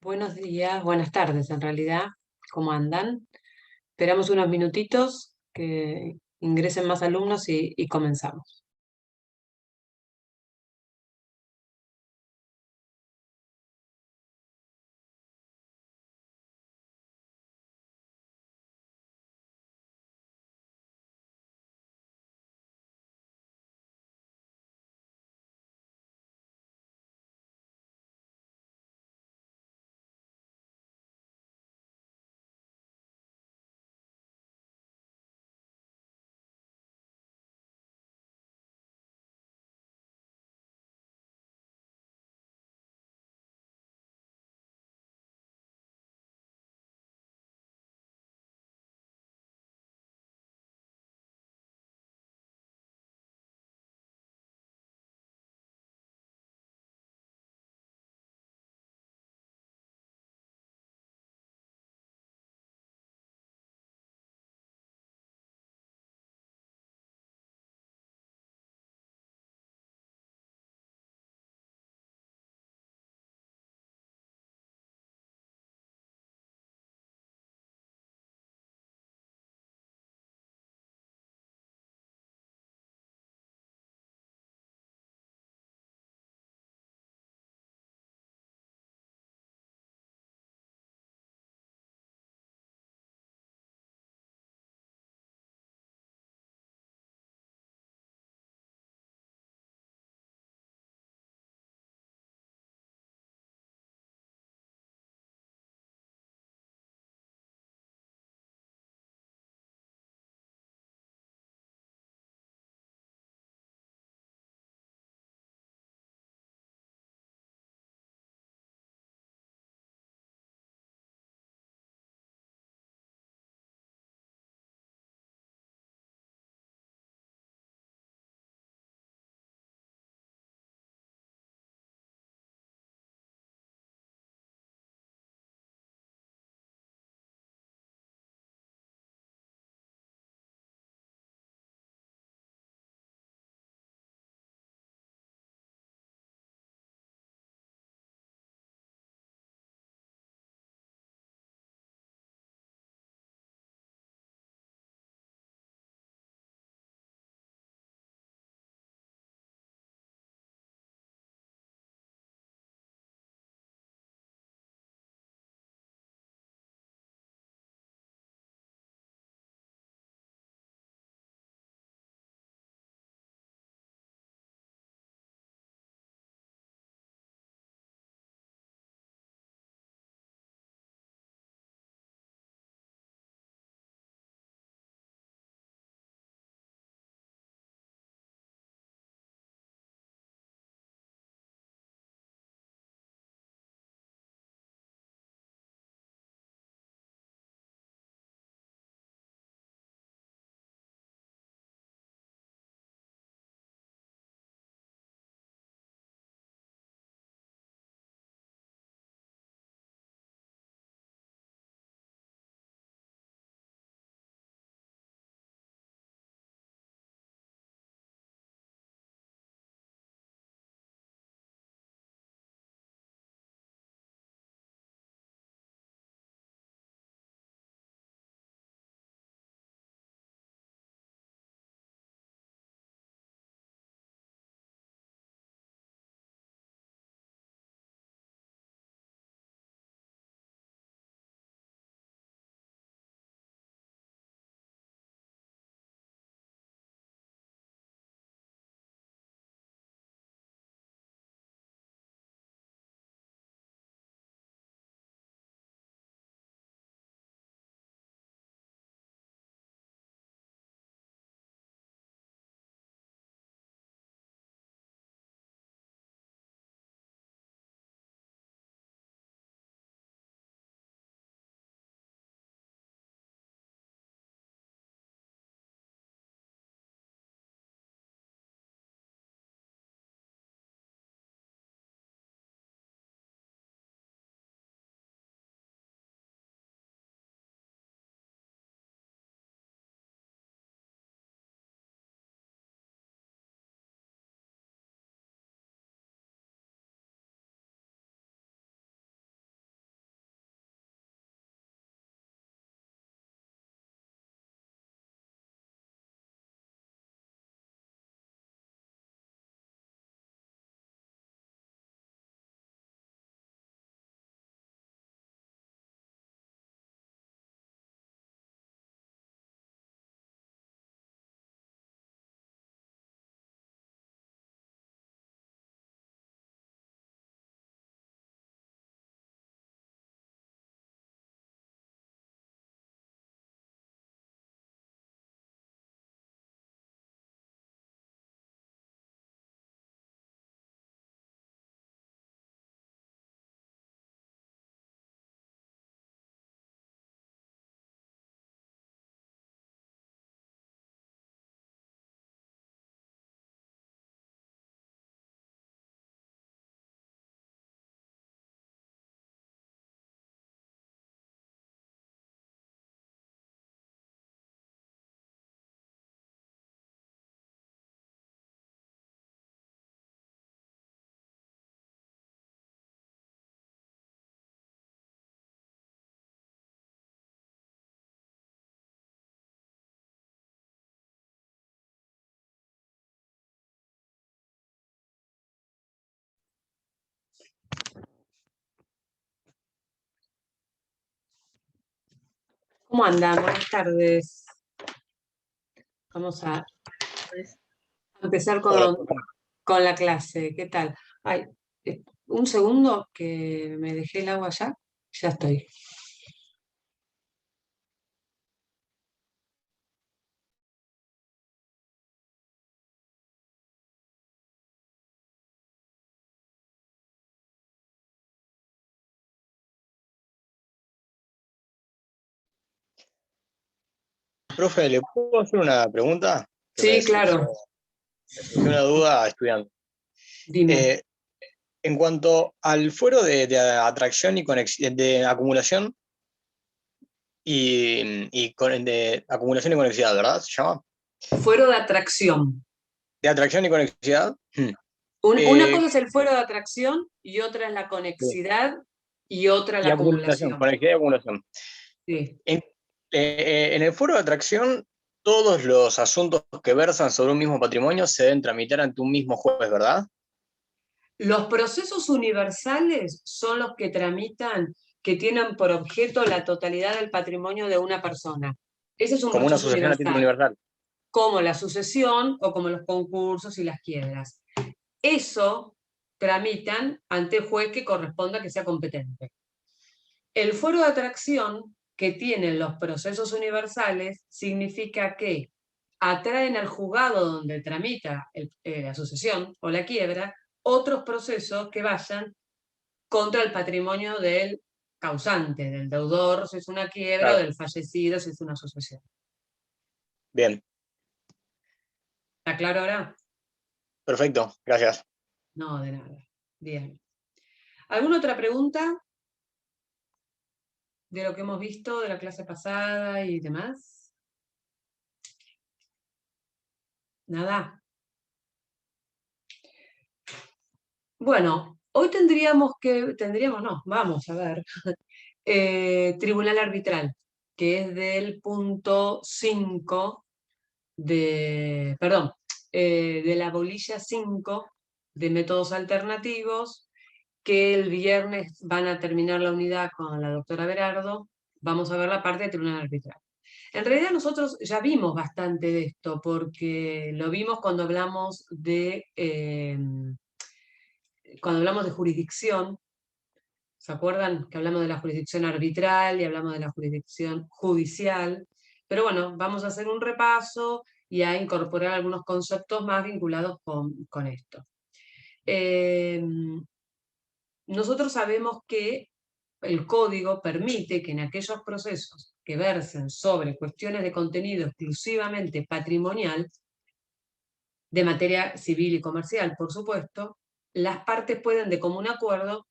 Buenos días, buenas tardes en realidad. ¿Cómo andan? Esperamos unos minutitos que ingresen más alumnos y comenzamos. ¿Cómo andan? Buenas tardes. Vamos a Pues, empezar hola, con la clase. ¿Qué tal? Ay, un segundo que me dejé el agua allá. Ya estoy. profe, ¿le puedo hacer una pregunta que Sí, claro. me surgió una duda estudiando? Dime. Eh, en cuanto al fuero de atracción y de acumulación de acumulación y conexidad, ¿verdad? ¿Se llama? Fuero de atracción. De atracción y conexidad. Una Eh, cosa es el fuero de atracción y otra es la sí. conexidad y otra la Y acumulación, acumulación. conexidad y acumulación. Sí. En, en el fuero de atracción, todos los asuntos que versan sobre un mismo patrimonio se deben tramitar ante un mismo juez, ¿verdad? Los procesos universales son los que tramitan, que tienen por objeto la totalidad del patrimonio de una persona. Ese es un Como una proceso sucesión a título universal, universal. como la sucesión o como los concursos y las quiebras. Eso tramitan ante el juez que corresponda que sea competente. El fuero de atracción que tienen los procesos universales significa que atraen al juzgado donde tramita la sucesión o la quiebra otros procesos que vayan contra el patrimonio del causante, del deudor si es una quiebra o Claro. del fallecido si es una sucesión. Bien, ¿Está claro ahora? perfecto, gracias. No, de nada. Bien. ¿Alguna otra pregunta de lo que hemos visto de la clase pasada y demás? Nada. Bueno, hoy no, vamos a ver, tribunal arbitral, que es del punto 5 de la bolilla 5 de métodos alternativos, que el viernes van a terminar la unidad con la doctora Berardo. Vamos a ver la parte de tribunal arbitral. En realidad nosotros ya vimos bastante de esto, porque lo vimos cuando hablamos de jurisdicción. ¿Se acuerdan que hablamos de la jurisdicción arbitral y hablamos de la jurisdicción judicial? Pero bueno, vamos a hacer un repaso y a incorporar algunos conceptos más vinculados con esto. Eh, Nosotros sabemos que el código permite que en aquellos procesos que versen sobre cuestiones de contenido exclusivamente patrimonial, de materia civil y comercial, por supuesto, las partes pueden de común acuerdo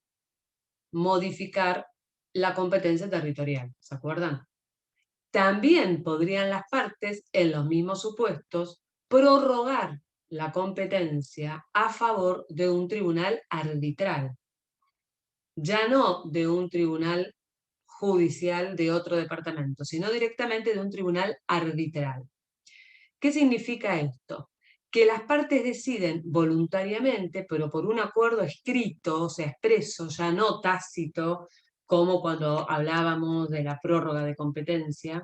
modificar la competencia territorial. ¿Se acuerdan? También podrían las partes, en los mismos supuestos, prorrogar la competencia a favor de un tribunal arbitral, ya no de un tribunal judicial de otro departamento, sino directamente de un tribunal arbitral. ¿Qué significa esto? Que las partes deciden voluntariamente, pero por un acuerdo escrito, o sea, expreso, ya no tácito, como cuando hablábamos de la prórroga de competencia,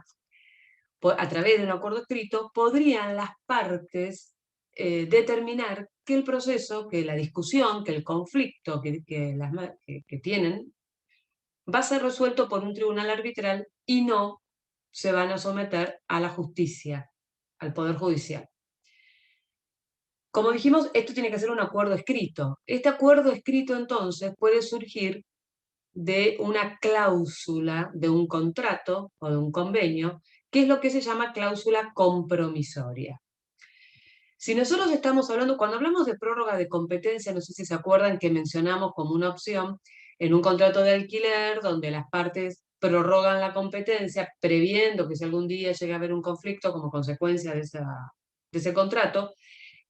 a través de un acuerdo escrito, podrían las partes determinar que el proceso, que la discusión, que el conflicto que tienen, va a ser resuelto por un tribunal arbitral y no se van a someter a la justicia, al Poder Judicial. Como dijimos, esto tiene que ser un acuerdo escrito. Este acuerdo escrito entonces puede surgir de una cláusula de un contrato o de un convenio, que es lo que se llama cláusula compromisoria. Si nosotros estamos hablando, cuando hablamos de prórroga de competencia, no sé si se acuerdan que mencionamos como una opción en un contrato de alquiler donde las partes prorrogan la competencia previendo que si algún día llega a haber un conflicto como consecuencia de ese contrato,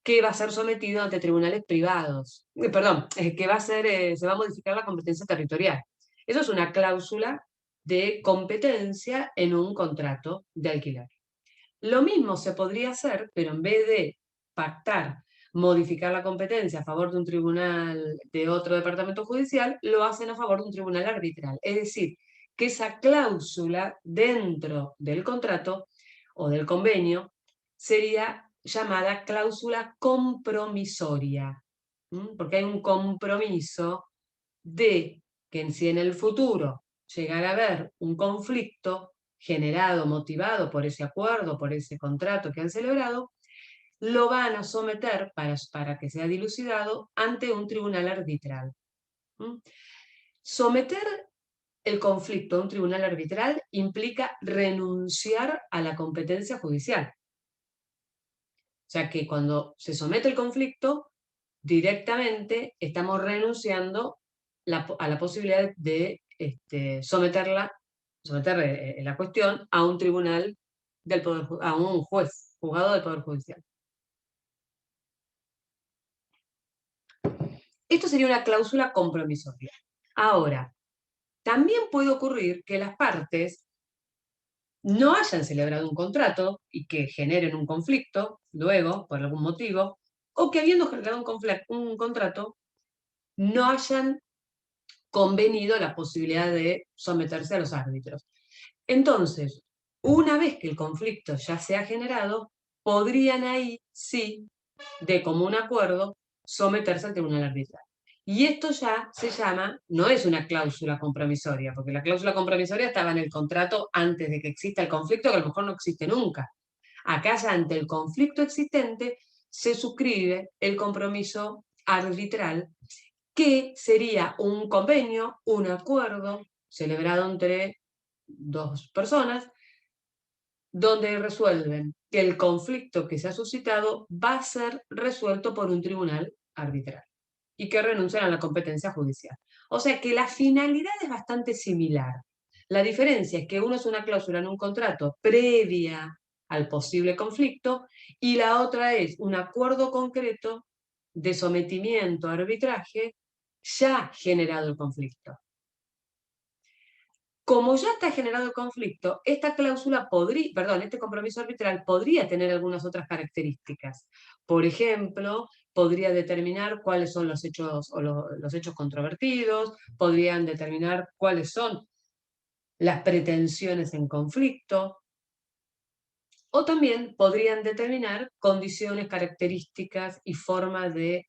que va a ser sometido ante tribunales privados. Perdón, que se va a modificar la competencia territorial. Eso es una cláusula de competencia en un contrato de alquiler. Lo mismo se podría hacer, pero en vez de pactar, modificar la competencia a favor de un tribunal de otro departamento judicial, lo hacen a favor de un tribunal arbitral. Es decir, que esa cláusula dentro del contrato o del convenio sería llamada cláusula compromisoria, porque hay un compromiso de que si en el futuro llegara a haber un conflicto generado, motivado por ese acuerdo, por ese contrato que han celebrado, lo van a someter para que sea dilucidado ante un tribunal arbitral. Someter el conflicto a un tribunal arbitral implica renunciar a la competencia judicial. O sea que cuando se somete el conflicto, directamente estamos renunciando a la posibilidad de someter la cuestión a un tribunal del poder, a un juez, juzgado del Poder Judicial. Esto sería una cláusula compromisoria. Ahora, también puede ocurrir que las partes no hayan celebrado un contrato y que generen un conflicto luego, por algún motivo, o que habiendo generado un contrato, no hayan convenido la posibilidad de someterse a los árbitros. Entonces, una vez que el conflicto ya se ha generado, podrían ahí sí, de común acuerdo, someterse al tribunal arbitral. Y esto ya se llama, no es una cláusula compromisoria, porque la cláusula compromisoria estaba en el contrato antes de que exista el conflicto, que a lo mejor no existe nunca. Acá ya ante el conflicto existente se suscribe el compromiso arbitral, que sería un convenio, un acuerdo celebrado entre dos personas, donde resuelven que el conflicto que se ha suscitado va a ser resuelto por un tribunal arbitral y que renuncian a la competencia judicial. O sea que la finalidad es bastante similar. La diferencia es que uno es una cláusula en un contrato previa al posible conflicto y la otra es un acuerdo concreto de sometimiento a arbitraje ya generado el conflicto. Como ya está generado el conflicto, esta cláusula podría, perdón, este compromiso arbitral podría tener algunas otras características. Por ejemplo, podría determinar cuáles son los hechos o los hechos controvertidos, podrían determinar cuáles son las pretensiones en conflicto, o también podrían determinar condiciones, características y formas de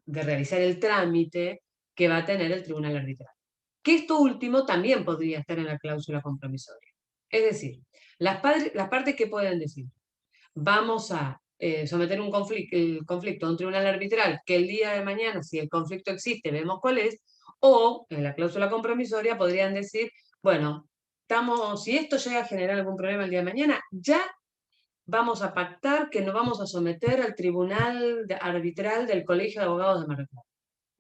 realizar el trámite que va a tener el tribunal arbitral. Que esto último también podría estar en la cláusula compromisoria. Es decir, las partes que pueden decir, vamos a someter el conflicto a un tribunal arbitral, que el día de mañana, si el conflicto existe, vemos cuál es, o en la cláusula compromisoria podrían decir, bueno, si esto llega a generar algún problema el día de mañana, ya vamos a pactar que nos vamos a someter al tribunal arbitral del Colegio de Abogados de Mar del Plata.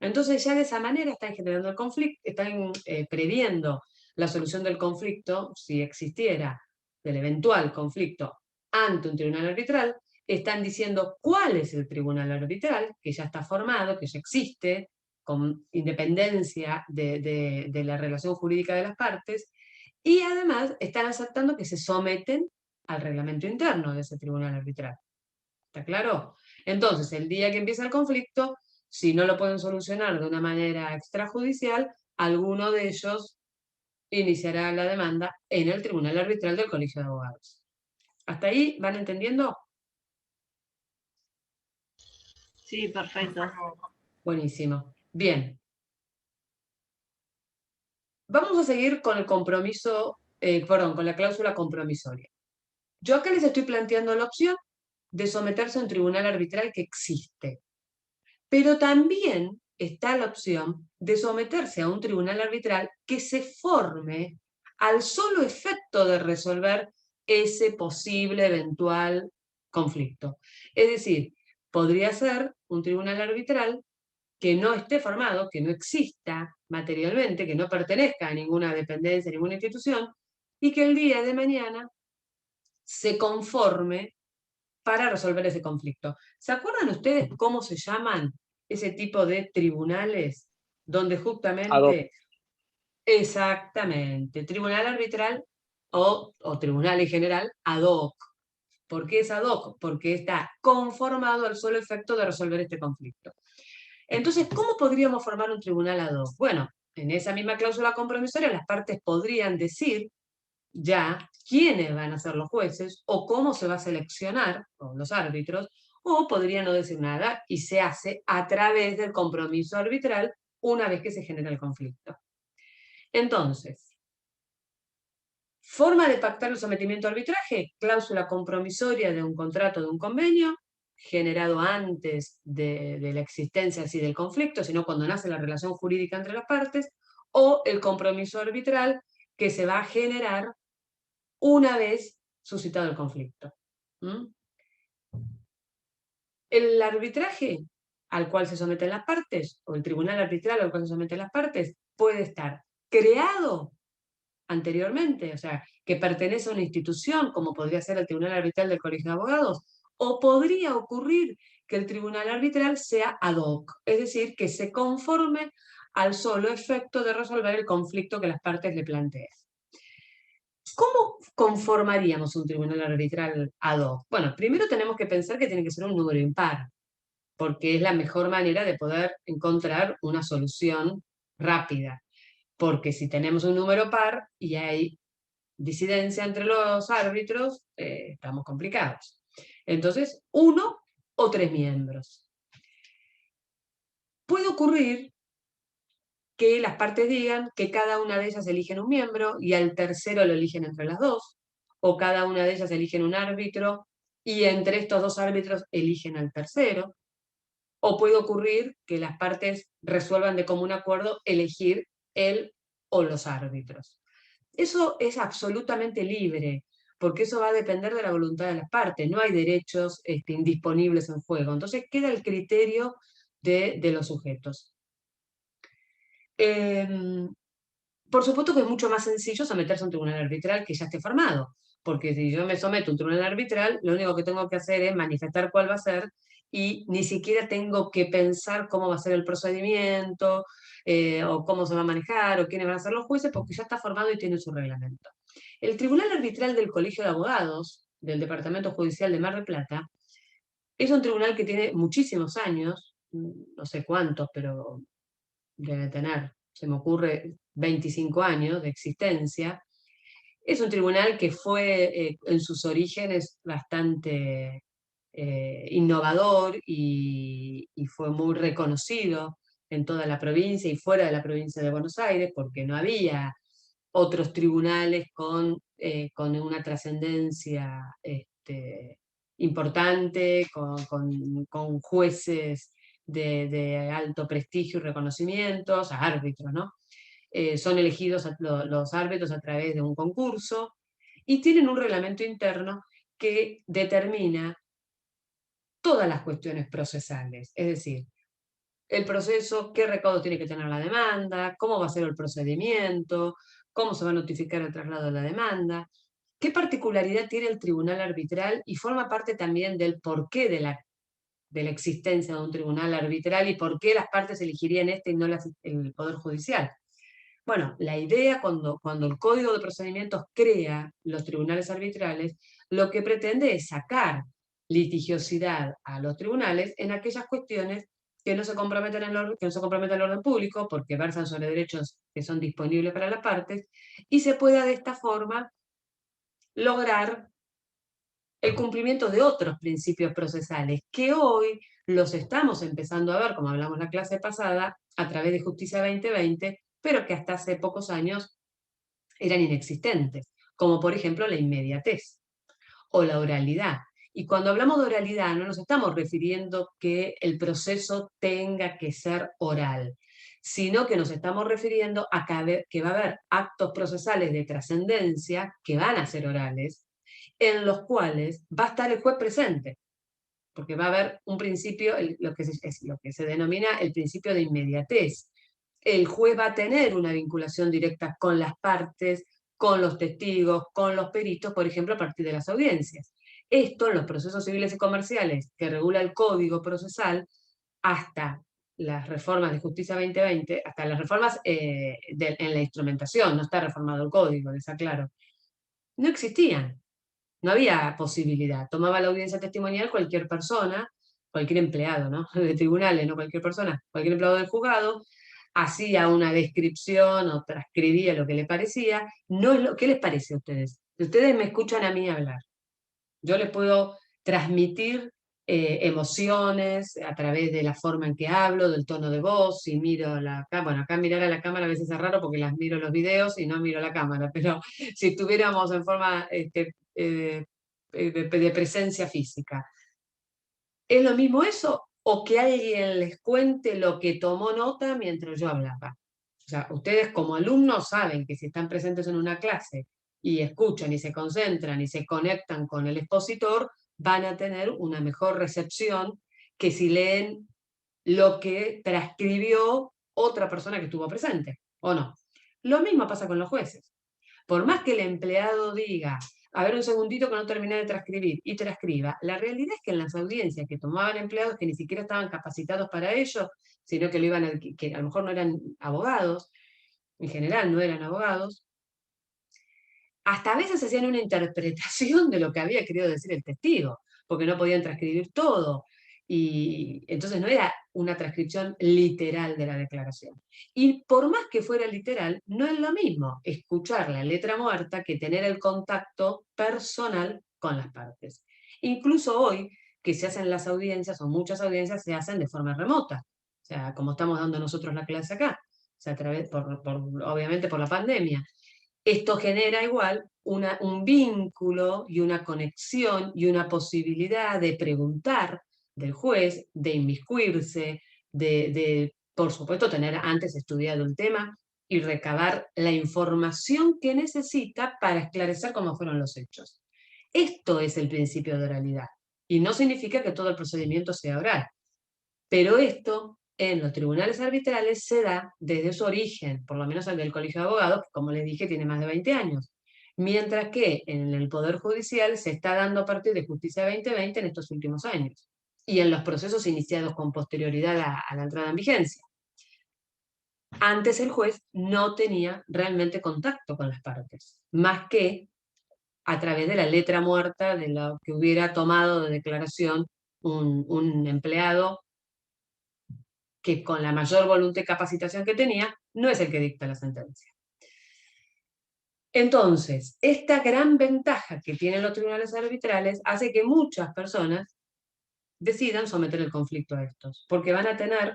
Entonces ya de esa manera están generando el conflicto, están previendo la solución del conflicto, si existiera, del eventual conflicto ante un tribunal arbitral, están diciendo cuál es el tribunal arbitral, que ya está formado, que ya existe, con independencia de la relación jurídica de las partes, y además están aceptando que se someten al reglamento interno de ese tribunal arbitral. ¿Está claro? Entonces, el día que empieza el conflicto, si no lo pueden solucionar de una manera extrajudicial, alguno de ellos iniciará la demanda en el Tribunal Arbitral del Colegio de Abogados. ¿Hasta ahí van entendiendo? Sí, perfecto. Buenísimo. Bien. Vamos a seguir con el compromiso, con la cláusula compromisoria. Yo acá les estoy planteando la opción de someterse a un tribunal arbitral que existe. Pero también está la opción de someterse a un tribunal arbitral que se forme al solo efecto de resolver ese posible eventual conflicto. Es decir, podría ser un tribunal arbitral que no esté formado, que no exista materialmente, que no pertenezca a ninguna dependencia, a ninguna institución, y que el día de mañana se conforme para resolver ese conflicto. ¿Se acuerdan ustedes cómo se llaman ese tipo de tribunales donde justamente, exactamente, tribunal arbitral o tribunal en general ad hoc? ¿Por qué es ad hoc? Porque está conformado al solo efecto de resolver este conflicto. Entonces, ¿cómo podríamos formar un tribunal ad hoc? Bueno, en esa misma cláusula compromisoria las partes podrían decir ya quiénes van a ser los jueces o cómo se va a seleccionar con los árbitros, o podría no decir nada y se hace a través del compromiso arbitral una vez que se genera el conflicto. Entonces, forma de pactar el sometimiento a arbitraje, cláusula compromisoria de un contrato, de un convenio, generado antes de la existencia así del conflicto, sino cuando nace la relación jurídica entre las partes, o el compromiso arbitral que se va a generar una vez suscitado el conflicto. ¿Mm? El arbitraje al cual se someten las partes, o el tribunal arbitral al cual se someten las partes, puede estar creado anteriormente, o sea, que pertenece a una institución, como podría ser el tribunal arbitral del Colegio de Abogados, o podría ocurrir que el tribunal arbitral sea ad hoc, es decir, que se conforme al solo efecto de resolver el conflicto que las partes le plantean. ¿Cómo conformaríamos un tribunal arbitral ad hoc? Bueno, primero tenemos que pensar que tiene que ser un número impar, porque es la mejor manera de poder encontrar una solución rápida. Porque si tenemos un número par y hay disidencia entre los árbitros, estamos complicados. Entonces, 1 o 3 miembros. Puede ocurrir que las partes digan que cada una de ellas eligen un miembro y al tercero lo eligen entre las dos, o cada una de ellas eligen un árbitro y entre estos dos árbitros eligen al tercero, o puede ocurrir que las partes resuelvan de común acuerdo elegir él o los árbitros. Eso es absolutamente libre, porque eso va a depender de la voluntad de las partes, no hay derechos indisponibles en juego, entonces queda el criterio de los sujetos. Por supuesto que es mucho más sencillo someterse a un tribunal arbitral que ya esté formado, porque si yo me someto a un tribunal arbitral, lo único que tengo que hacer es manifestar cuál va a ser y ni siquiera tengo que pensar cómo va a ser el procedimiento, o cómo se va a manejar, o quiénes van a ser los jueces, porque ya está formado y tiene su reglamento. El Tribunal Arbitral del Colegio de Abogados, del Departamento Judicial de Mar del Plata, es un tribunal que tiene muchísimos años, no sé cuántos, pero debe tener, se me ocurre, 25 años de existencia. Es un tribunal que fue en sus orígenes bastante innovador y fue muy reconocido en toda la provincia y fuera de la provincia de Buenos Aires, porque no había otros tribunales con una trascendencia importante, con jueces de alto prestigio y reconocimiento, o sea, árbitros, ¿no? Son elegidos los árbitros a través de un concurso y tienen un reglamento interno que determina todas las cuestiones procesales, es decir, el proceso, qué recaudo tiene que tener la demanda, cómo va a ser el procedimiento, cómo se va a notificar el traslado de la demanda, qué particularidad tiene el tribunal arbitral y forma parte también del porqué de la existencia de un tribunal arbitral y por qué las partes elegirían este y no el Poder Judicial. Bueno, la idea cuando el Código de Procedimientos crea los tribunales arbitrales, lo que pretende es sacar litigiosidad a los tribunales en aquellas cuestiones que no se comprometen al orden público, porque versan sobre derechos que son disponibles para las partes, y se pueda de esta forma lograr el cumplimiento de otros principios procesales, que hoy los estamos empezando a ver, como hablamos en la clase pasada, a través de Justicia 2020, pero que hasta hace pocos años eran inexistentes, como por ejemplo la inmediatez o la oralidad. Y cuando hablamos de oralidad no nos estamos refiriendo que el proceso tenga que ser oral, sino que nos estamos refiriendo a que va a haber actos procesales de trascendencia que van a ser orales, en los cuales va a estar el juez presente, porque va a haber un principio, lo que se denomina el principio de inmediatez. El juez va a tener una vinculación directa con las partes, con los testigos, con los peritos, por ejemplo, a partir de las audiencias. Esto en los procesos civiles y comerciales que regula el Código Procesal, hasta las reformas de Justicia 2020, hasta las reformas en la instrumentación, no está reformado el Código, les aclaro, no existían. No había posibilidad. Tomaba la audiencia testimonial cualquier persona, cualquier empleado, ¿no? De tribunales, no cualquier persona, cualquier empleado del juzgado, hacía una descripción o transcribía lo que le parecía, no es ¿qué les parece a ustedes? Ustedes me escuchan a mí hablar. Yo les puedo transmitir emociones a través de la forma en que hablo, del tono de voz, si miro la cámara, bueno, acá mirar a la cámara a veces es raro porque las miro los videos y no miro la cámara, pero si estuviéramos en forma de presencia física, ¿es lo mismo eso o que alguien les cuente lo que tomó nota mientras yo hablaba? O sea, ustedes como alumnos saben que si están presentes en una clase y escuchan y se concentran y se conectan con el expositor, van a tener una mejor recepción que si leen lo que transcribió otra persona que estuvo presente, ¿o no? Lo mismo pasa con los jueces. Por más que el empleado diga, a ver un segundito que no terminé de transcribir, y transcriba, la realidad es que en las audiencias que tomaban empleados que ni siquiera estaban capacitados para ello, sino que lo iban que a lo mejor no eran abogados, en general no eran abogados, hasta a veces hacían una interpretación de lo que había querido decir el testigo, porque no podían transcribir todo. Y entonces no era una transcripción literal de la declaración. Y por más que fuera literal, no es lo mismo escuchar la letra muerta que tener el contacto personal con las partes. Incluso hoy, que se hacen las audiencias, o muchas audiencias se hacen de forma remota, o sea, como estamos dando nosotros la clase acá, o sea, a través, obviamente por la pandemia. Esto genera igual un vínculo y una conexión y una posibilidad de preguntar del juez, de inmiscuirse, por supuesto, tener antes estudiado el tema y recabar la información que necesita para esclarecer cómo fueron los hechos. Esto es el principio de oralidad. Y no significa que todo el procedimiento sea oral. Pero esto en los tribunales arbitrales se da desde su origen, por lo menos el del Colegio de Abogados, que como les dije tiene más de 20 años. Mientras que en el Poder Judicial se está dando a partir de Justicia 2020 en estos últimos años. Y en los procesos iniciados con posterioridad a la entrada en vigencia. Antes el juez no tenía realmente contacto con las partes, más que a través de la letra muerta de lo que hubiera tomado de declaración un empleado que con la mayor voluntad y capacitación que tenía, no es el que dicta la sentencia. Entonces, esta gran ventaja que tienen los tribunales arbitrales hace que muchas personas decidan someter el conflicto a estos, porque van a tener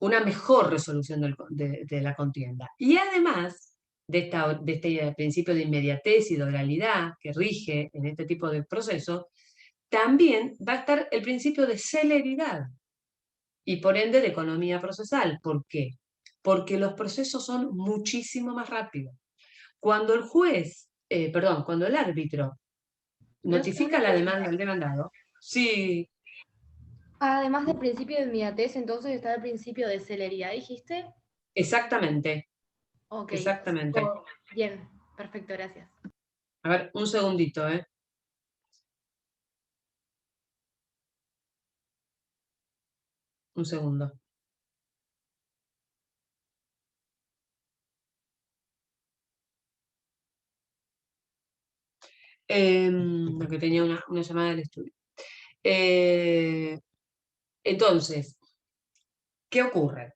una mejor resolución de la contienda. Y además de este principio de inmediatez y de oralidad que rige en este tipo de procesos, también va a estar el principio de celeridad y por ende de economía procesal. ¿Por qué? Porque los procesos son muchísimo más rápidos. Cuando el juez, cuando el árbitro notifica la demanda al demandado, sí, Además del principio de inmediatez, entonces está el principio de celeridad, ¿dijiste? exactamente, Ok. exactamente. Bien, perfecto, gracias. A ver, un segundito, ¿eh? Un segundo. Lo que tenía una llamada del estudio. Entonces, ¿qué ocurre?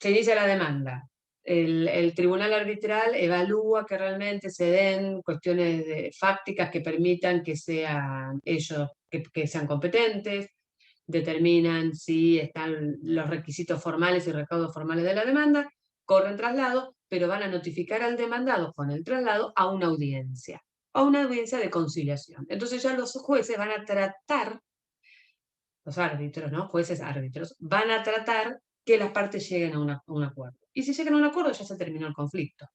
Se inicia la demanda. El tribunal arbitral evalúa que realmente se den cuestiones fácticas que permitan que sean ellos, que sean competentes, determinan si están los requisitos formales y recaudos formales de la demanda, corren traslado, pero van a notificar al demandado con el traslado a una audiencia de conciliación. Entonces ya los jueces van a tratar, los árbitros, ¿no? Jueces árbitros, van a tratar que las partes lleguen a un acuerdo. Y si llegan a un acuerdo ya se terminó el conflicto.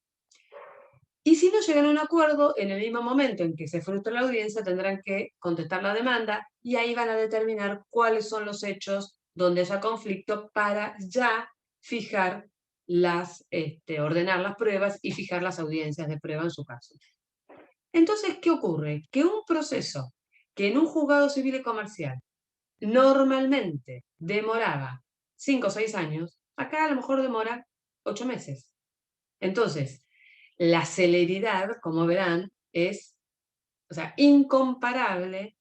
Y si no llegan a un acuerdo, en el mismo momento en que se frustra la audiencia, tendrán que contestar la demanda y ahí van a determinar cuáles son los hechos donde haya conflicto para ya fijar ordenar las pruebas y fijar las audiencias de prueba en su caso. Entonces, ¿qué ocurre? Que un proceso que en un juzgado civil y comercial normalmente demoraba 5 o 6 años, acá a lo mejor demora 8 meses. Entonces, la celeridad, como verán, es incomparable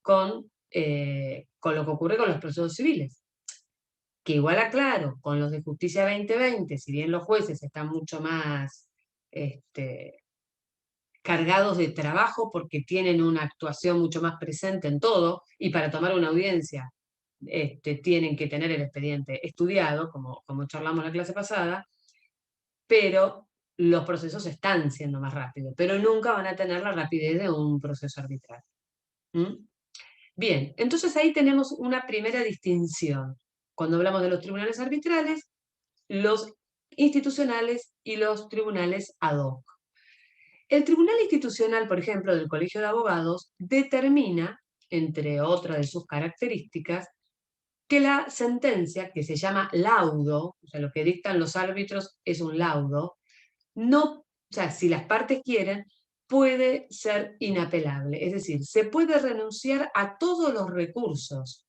con lo que ocurre con los procesos civiles. que igual aclaro, con los de Justicia 2020, si bien los jueces están mucho más cargados de trabajo porque tienen una actuación mucho más presente en todo, y para tomar una audiencia tienen que tener el expediente estudiado, como charlamos la clase pasada, pero los procesos están siendo más rápidos, pero nunca van a tener la rapidez de un proceso arbitral. ¿Mm? Bien, entonces ahí tenemos una primera distinción. Cuando hablamos de los tribunales arbitrales, los institucionales y los tribunales ad hoc. El tribunal institucional, por ejemplo, del Colegio de Abogados, determina, entre otras de sus características, que la sentencia, que se llama laudo, o sea, lo que dictan los árbitros es un laudo, no, o sea, si las partes quieren, puede ser inapelable. Es decir, se puede renunciar a todos los recursos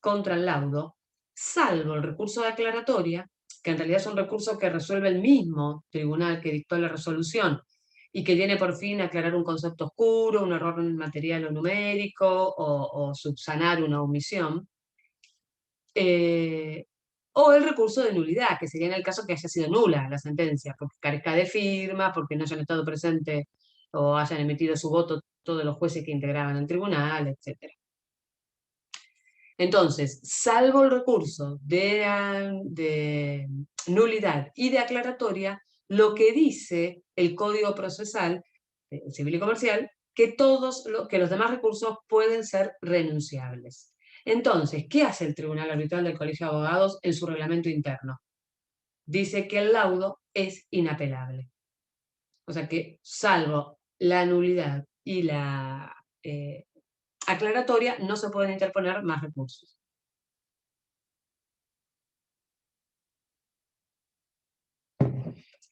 contra el laudo, salvo el recurso de aclaratoria, que en realidad es un recurso que resuelve el mismo tribunal que dictó la resolución y que tiene por fin aclarar un concepto oscuro, un error material o numérico, o subsanar una omisión. O el recurso de nulidad, que sería en el caso que haya sido nula la sentencia, porque carezca de firma, porque no hayan estado presentes o hayan emitido su voto todos los jueces que integraban el tribunal, etc. Entonces, salvo el recurso de nulidad y de aclaratoria, lo que dice el Código Procesal Civil y Comercial, que los demás recursos pueden ser renunciables. Entonces, ¿qué hace el Tribunal Arbitral del Colegio de Abogados en su reglamento interno? Dice que el laudo es inapelable. O sea que, salvo la nulidad y la aclaratoria, no se pueden interponer más recursos.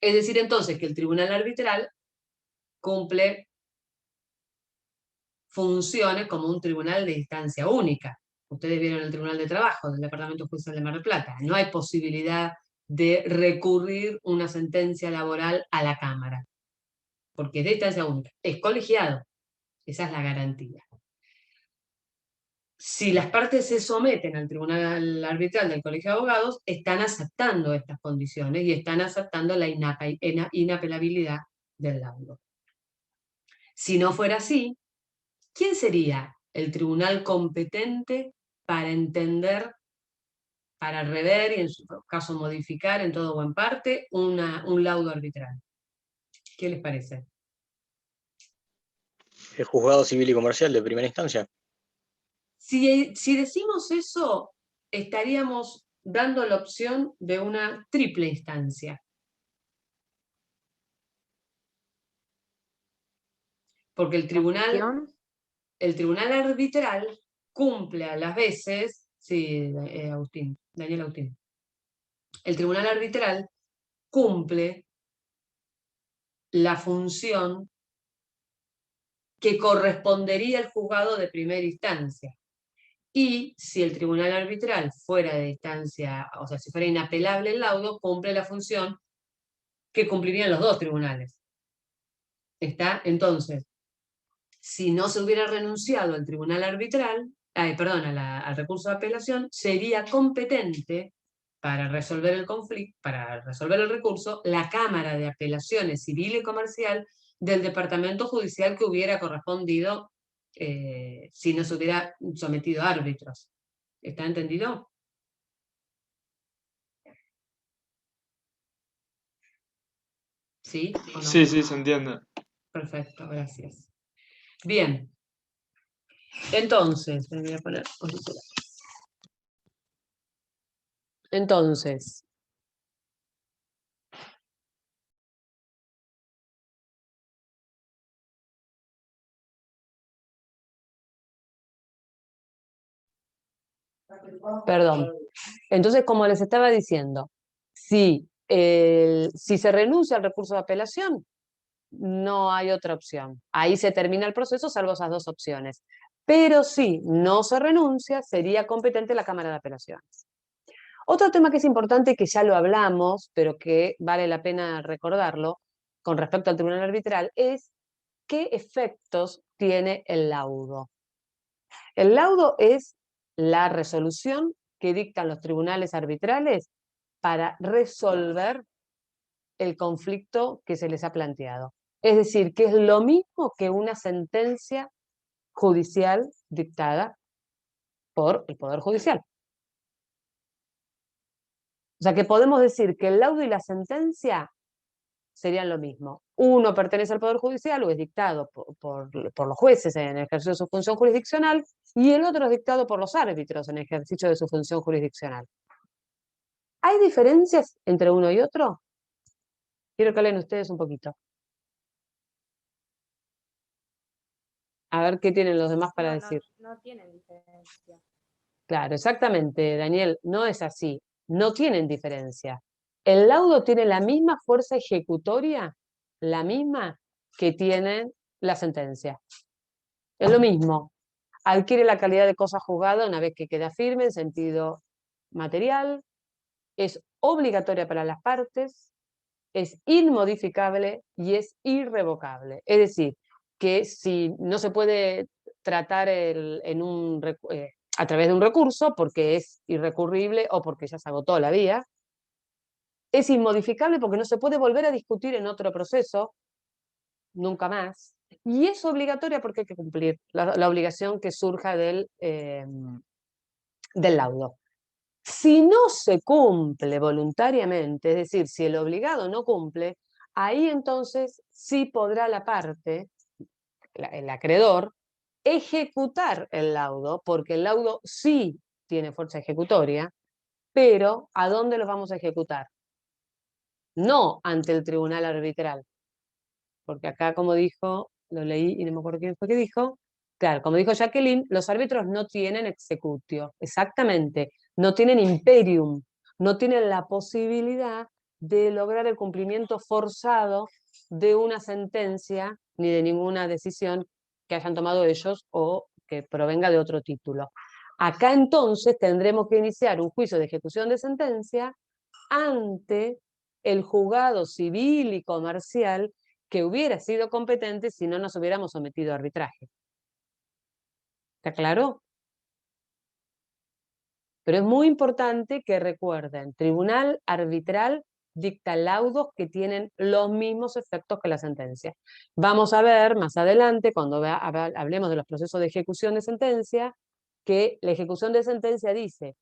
Es decir, entonces, que el Tribunal Arbitral cumple funciones como un tribunal de instancia única. Ustedes vieron el Tribunal de Trabajo del Departamento Judicial de Mar del Plata. No hay posibilidad de recurrir una sentencia laboral a la Cámara, porque es de instancia única. Es colegiado. Esa es la garantía. Si las partes se someten al Tribunal Arbitral del Colegio de Abogados, están aceptando estas condiciones y están aceptando la inapelabilidad del laudo. Si no fuera así, ¿quién sería el tribunal competente para entender, para rever y en su caso modificar en todo o en parte un laudo arbitral? ¿Qué les parece? El juzgado civil y comercial de primera instancia. Si decimos eso, estaríamos dando la opción de una triple instancia. Porque el tribunal arbitral cumple a las veces, sí, Daniel Agustín, el tribunal arbitral cumple la función que correspondería al juzgado de primera instancia. Y si el tribunal arbitral fuera de instancia, o sea, si fuera inapelable el laudo, cumple la función que cumplirían los dos tribunales. ¿Está? Entonces, si no se hubiera renunciado al tribunal arbitral, al recurso de apelación, sería competente para resolver el conflicto, para resolver el recurso, la Cámara de Apelaciones Civil y Comercial del Departamento Judicial que hubiera correspondido si no se hubiera sometido a árbitros. ¿Está entendido? ¿Sí o no? Sí, se entiende. Perfecto, gracias. Bien. Entonces, me voy a poner auriculares. Entonces, perdón. Entonces, como les estaba diciendo, si se renuncia al recurso de apelación, no hay otra opción. Ahí se termina el proceso, salvo esas dos opciones. Pero si no se renuncia, sería competente la Cámara de Apelaciones. Otro tema que es importante, que ya lo hablamos, pero que vale la pena recordarlo, con respecto al tribunal arbitral, es qué efectos tiene el laudo. El laudo es la resolución que dictan los tribunales arbitrales para resolver el conflicto que se les ha planteado. Es decir, que es lo mismo que una sentencia judicial dictada por el Poder Judicial. O sea que podemos decir que el laudo y la sentencia serían lo mismo. Uno pertenece al Poder Judicial o es dictado por los jueces en el ejercicio de su función jurisdiccional y el otro es dictado por los árbitros en el ejercicio de su función jurisdiccional. ¿Hay diferencias entre uno y otro? Quiero que hablen ustedes un poquito. A ver qué tienen los demás para decir. No tienen diferencia. Claro, exactamente, Daniel, no es así. No tienen diferencia. El laudo tiene la misma fuerza ejecutoria, la misma que tiene la sentencia. Es lo mismo. Adquiere la calidad de cosa juzgada una vez que queda firme en sentido material, es obligatoria para las partes, es inmodificable y es irrevocable. Es decir, que si no se puede tratar a través de un recurso porque es irrecurrible o porque ya se agotó la vía, es inmodificable porque no se puede volver a discutir en otro proceso, nunca más, y es obligatoria porque hay que cumplir la obligación que surja del laudo. Si no se cumple voluntariamente, es decir, si el obligado no cumple, ahí entonces sí podrá la parte, el acreedor, ejecutar el laudo, porque el laudo sí tiene fuerza ejecutoria, pero ¿a dónde lo vamos a ejecutar? No ante el tribunal arbitral, porque acá, como dijo, lo leí y no me acuerdo quién fue que dijo, claro, como dijo Jacqueline, los árbitros no tienen executio, exactamente, no tienen imperium, no tienen la posibilidad de lograr el cumplimiento forzado de una sentencia ni de ninguna decisión que hayan tomado ellos o que provenga de otro título. Acá entonces tendremos que iniciar un juicio de ejecución de sentencia ante el juzgado civil y comercial que hubiera sido competente si no nos hubiéramos sometido a arbitraje. ¿Está claro? Pero es muy importante que recuerden, tribunal arbitral dicta laudos que tienen los mismos efectos que la sentencia. Vamos a ver más adelante, cuando hablemos de los procesos de ejecución de sentencia, que la ejecución de sentencia dice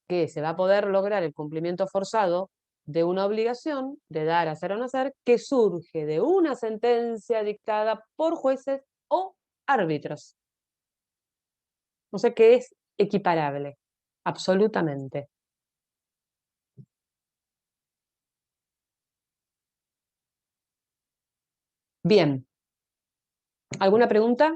que se va a poder lograr el cumplimiento forzado de una obligación de dar, hacer o no hacer, que surge de una sentencia dictada por jueces o árbitros. O sea que es equiparable, absolutamente. Bien. ¿Alguna pregunta?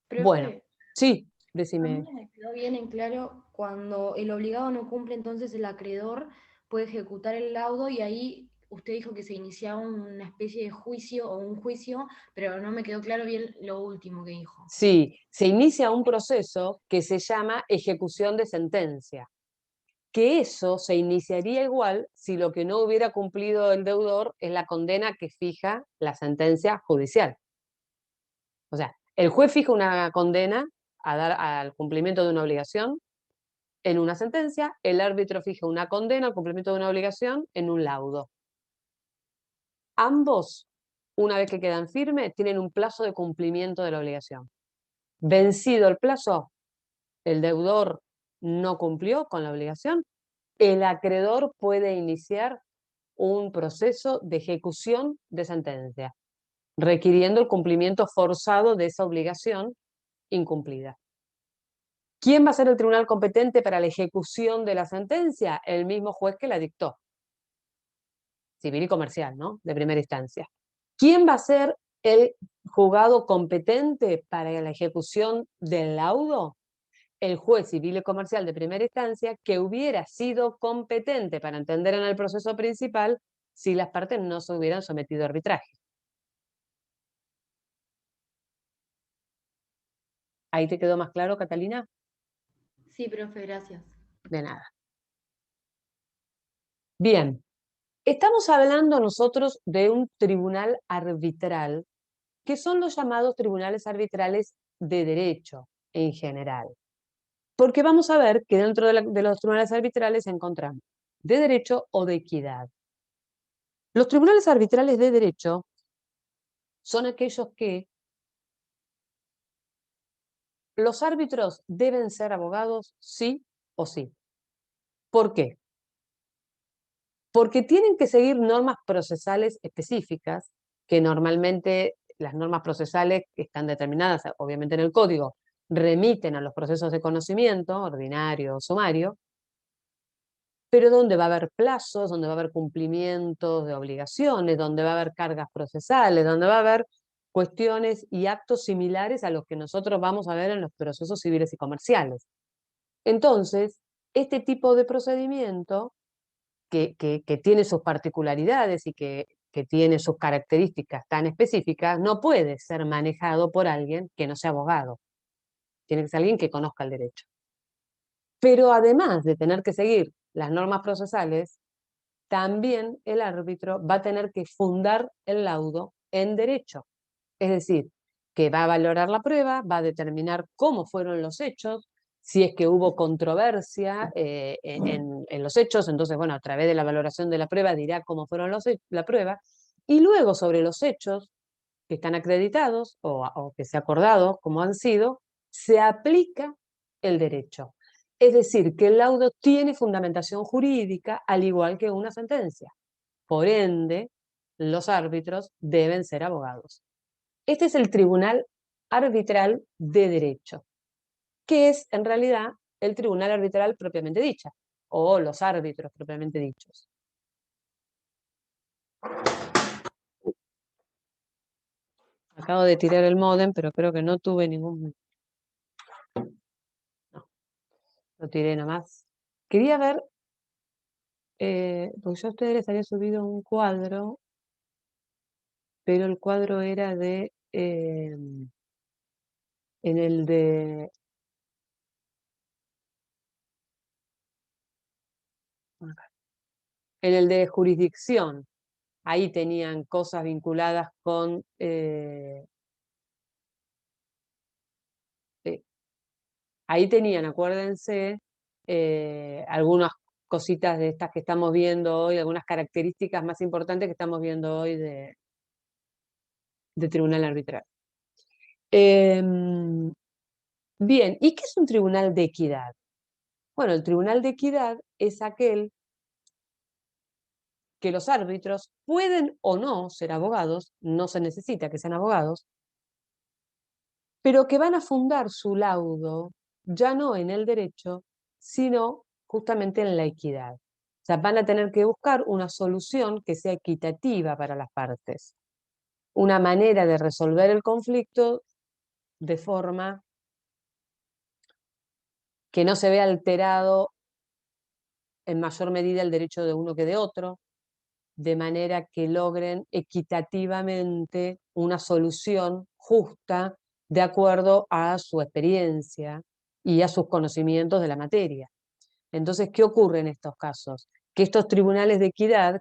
Profe, Bueno, sí, a decime. mí no me quedó bien en claro cuando el obligado no cumple, entonces el acreedor puede ejecutar el laudo y ahí usted dijo que se iniciaba una especie de juicio o un juicio, pero no me quedó claro bien lo último que dijo. Sí, se inicia un proceso que se llama ejecución de sentencia, que eso se iniciaría igual si lo que no hubiera cumplido el deudor es la condena que fija la sentencia judicial. O sea, el juez fija una condena a dar al cumplimiento de una obligación en una sentencia, el árbitro fija una condena al cumplimiento de una obligación en un laudo. Ambos, una vez que quedan firmes, tienen un plazo de cumplimiento de la obligación. Vencido el plazo, el deudor no cumplió con la obligación, el acreedor puede iniciar un proceso de ejecución de sentencia, requiriendo el cumplimiento forzado de esa obligación incumplida. ¿Quién va a ser el tribunal competente para la ejecución de la sentencia? El mismo juez que la dictó. Civil y comercial, ¿no? De primera instancia. ¿Quién va a ser el juzgado competente para la ejecución del laudo? El juez civil y comercial de primera instancia que hubiera sido competente para entender en el proceso principal si las partes no se hubieran sometido a arbitraje. ¿Ahí te quedó más claro, Catalina? Sí, profe, gracias. De nada. Bien, estamos hablando nosotros de un tribunal arbitral, que son los llamados tribunales arbitrales de derecho. en general. Porque vamos a ver que dentro de los tribunales arbitrales encontramos de derecho o de equidad. Los tribunales arbitrales de derecho son aquellos que los árbitros deben ser abogados sí o sí. ¿Por qué? Porque tienen que seguir normas procesales específicas, que normalmente las normas procesales que están determinadas, obviamente en el código, remiten a los procesos de conocimiento, ordinario o sumario, pero donde va a haber plazos, donde va a haber cumplimientos de obligaciones, donde va a haber cargas procesales, donde va a haber cuestiones y actos similares a los que nosotros vamos a ver en los procesos civiles y comerciales. Entonces, este tipo de procedimiento que tiene sus particularidades y que tiene sus características tan específicas, no puede ser manejado por alguien que no sea abogado. Tiene que ser alguien que conozca el derecho. Pero además de tener que seguir las normas procesales, también el árbitro va a tener que fundar el laudo en derecho. Es decir, que va a valorar la prueba, va a determinar cómo fueron los hechos, si es que hubo controversia en los hechos, entonces, bueno, a través de la valoración de la prueba dirá cómo fueron la prueba, y luego sobre los hechos que están acreditados o que se ha acordado como han sido, se aplica el derecho. Es decir, que el laudo tiene fundamentación jurídica al igual que una sentencia. Por ende, los árbitros deben ser abogados. Este es el Tribunal Arbitral de Derecho, que es en realidad el Tribunal Arbitral propiamente dicha, o los árbitros propiamente dichos. Acabo de tirar el módem, pero creo que no tuve ningún... No, lo tiré nomás. Quería ver, porque yo a ustedes les había subido un cuadro, pero el cuadro era de... en el de... En el de jurisdicción, ahí tenían cosas vinculadas con... ahí tenían, acuérdense, algunas cositas de estas que estamos viendo hoy, algunas características más importantes que estamos viendo hoy de tribunal arbitral. Bien, ¿y qué es un tribunal de equidad? Bueno, el tribunal de equidad es aquel que los árbitros pueden o no ser abogados, no se necesita que sean abogados, pero que van a fundar su laudo ya no en el derecho, sino justamente en la equidad. O sea, van a tener que buscar una solución que sea equitativa para las partes, una manera de resolver el conflicto de forma que no se vea alterado en mayor medida el derecho de uno que de otro, de manera que logren equitativamente una solución justa de acuerdo a su experiencia y a sus conocimientos de la materia. Entonces, ¿qué ocurre en estos casos? Que estos tribunales de equidad,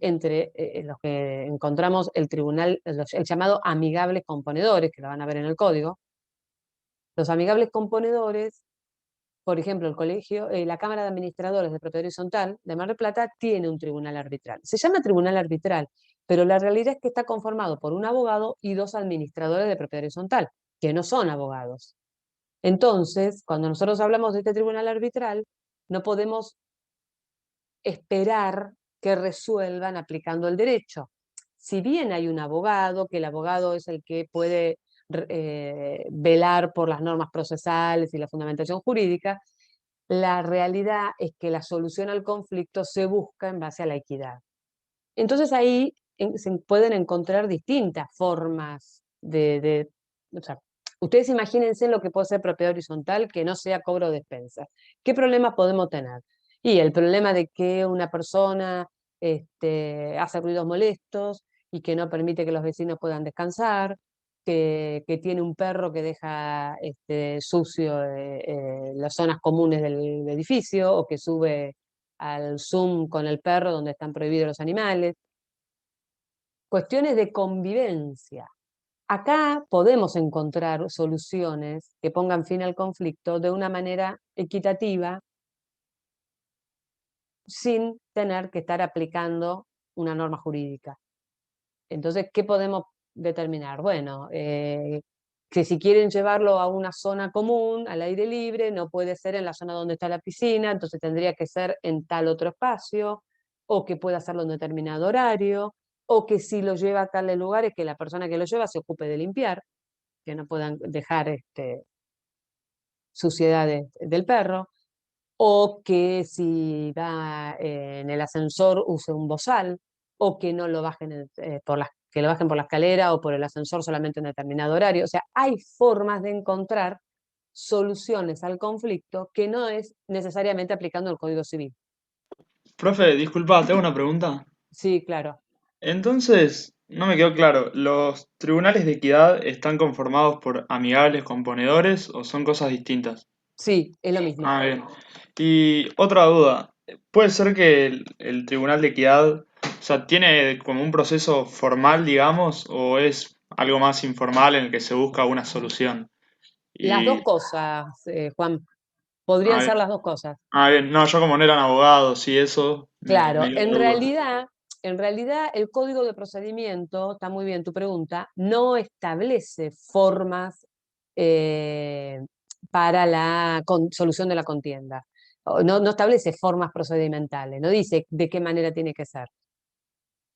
entre los que encontramos el tribunal, el llamado amigables componedores, que lo van a ver en el código, los amigables componedores, por ejemplo, el colegio, la Cámara de Administradores de Propiedad Horizontal de Mar del Plata tiene un tribunal arbitral. Se llama tribunal arbitral, pero la realidad es que está conformado por un abogado y dos administradores de propiedad horizontal, que no son abogados. Entonces, cuando nosotros hablamos de este tribunal arbitral, no podemos esperar que resuelvan aplicando el derecho. Si bien hay un abogado, que el abogado es el que puede velar por las normas procesales y la fundamentación jurídica, la realidad es que la solución al conflicto se busca en base a la equidad. Entonces ahí se pueden encontrar distintas formas o sea, ustedes imagínense lo que puede ser propiedad horizontal que no sea cobro de expensas. ¿Qué problemas podemos tener? Y el problema de que una persona hace ruidos molestos y que no permite que los vecinos puedan descansar, que tiene un perro que deja sucio las zonas comunes del edificio, o que sube al Zoom con el perro donde están prohibidos los animales. Cuestiones de convivencia. Acá podemos encontrar soluciones que pongan fin al conflicto de una manera equitativa, sin tener que estar aplicando una norma jurídica. Entonces, ¿qué podemos determinar? Bueno, que si quieren llevarlo a una zona común, al aire libre, no puede ser en la zona donde está la piscina, entonces tendría que ser en tal otro espacio, o que pueda hacerlo en determinado horario, o que si lo lleva a tales lugares, que la persona que lo lleva se ocupe de limpiar, que no puedan dejar suciedad del perro, o que si va en el ascensor use un bozal, o que no lo bajen que lo bajen por la escalera o por el ascensor solamente en determinado horario. O sea, hay formas de encontrar soluciones al conflicto que no es necesariamente aplicando el Código Civil. Profe, disculpa, te hago una pregunta. Sí, claro. Entonces, no me quedó claro, ¿los tribunales de equidad están conformados por amigables componedores o son cosas distintas? Sí, es lo mismo. Ah, bien. Y otra duda, ¿puede ser que el Tribunal de Equidad, o sea, tiene como un proceso formal, digamos, o es algo más informal en el que se busca una solución? Las dos Y, cosas, Juan, podrían ah, ser bien. las dos cosas. Ah, bien. No, yo como no eran abogados y eso, me Claro, dio la duda. en realidad el Código de Procedimiento, está muy bien tu pregunta, no establece formas eh, para la solución de la contienda. No establece formas procedimentales, no dice de qué manera tiene que ser.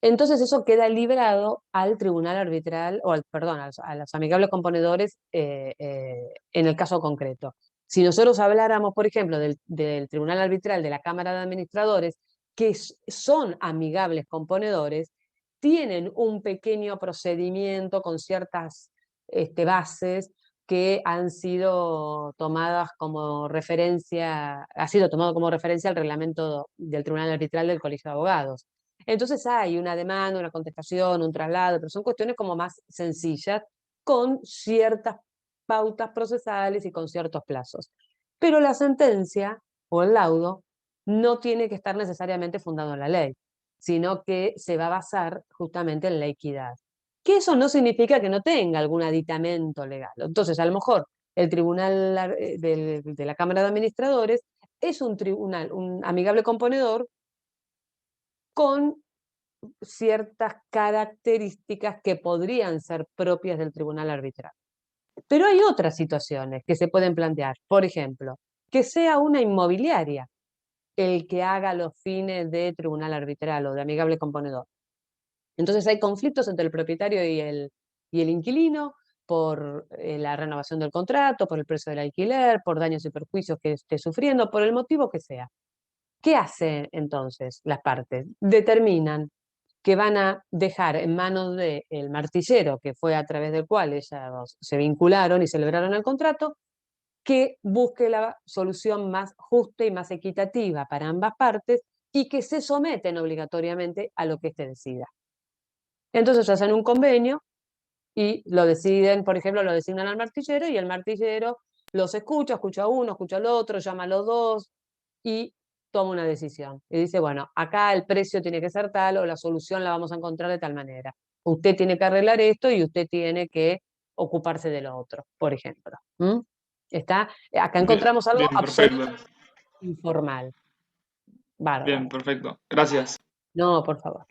Entonces eso queda librado al tribunal arbitral, o perdón, a los amigables componedores en el caso concreto. Si nosotros habláramos, por ejemplo, del tribunal arbitral de la Cámara de Administradores, que son amigables componedores, tienen un pequeño procedimiento con ciertas bases que han sido tomadas como referencia, ha sido tomado como referencia el reglamento del Tribunal Arbitral del Colegio de Abogados. Entonces hay una demanda, una contestación, un traslado, pero son cuestiones como más sencillas, con ciertas pautas procesales y con ciertos plazos. Pero la sentencia o el laudo no tiene que estar necesariamente fundado en la ley, sino que se va a basar justamente en la equidad. Que eso no significa que no tenga algún aditamento legal. Entonces, a lo mejor el tribunal de la Cámara de Administradores es un tribunal, un amigable componedor con ciertas características que podrían ser propias del tribunal arbitral. Pero hay otras situaciones que se pueden plantear. Por ejemplo, que sea una inmobiliaria el que haga los fines de tribunal arbitral o de amigable componedor. Entonces hay conflictos entre el propietario y el inquilino por la renovación del contrato, por el precio del alquiler, por daños y perjuicios que esté sufriendo, por el motivo que sea. ¿Qué hacen entonces las partes? Determinan que van a dejar en manos del martillero, que fue a través del cual ellos se vincularon y celebraron el contrato, que busque la solución más justa y más equitativa para ambas partes y que se someten obligatoriamente a lo que éste decida. Entonces hacen un convenio y lo deciden, por ejemplo, lo designan al martillero y el martillero los escucha a uno, escucha al otro, llama a los dos y toma una decisión. Y dice, bueno, acá el precio tiene que ser tal o la solución la vamos a encontrar de tal manera. Usted tiene que arreglar esto y usted tiene que ocuparse de lo otro, por ejemplo. ¿Mm? Acá Bien, encontramos algo bien, perfecto. absolutamente informal. Bárbaro. Bien, perfecto. Gracias. No, por favor.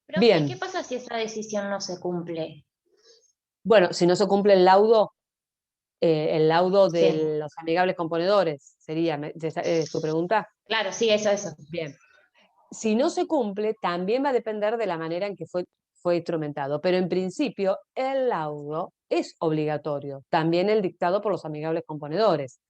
Profe, ¿y qué Bien. pasa si esa decisión no se cumple? Bueno, si no se cumple el laudo Sí, de los amigables componedores, sería, ¿es tu pregunta? claro, sí, eso. Bien. Si no se cumple, también va a depender de la manera en que fue instrumentado, pero en principio el laudo es obligatorio, también el dictado por los amigables componedores.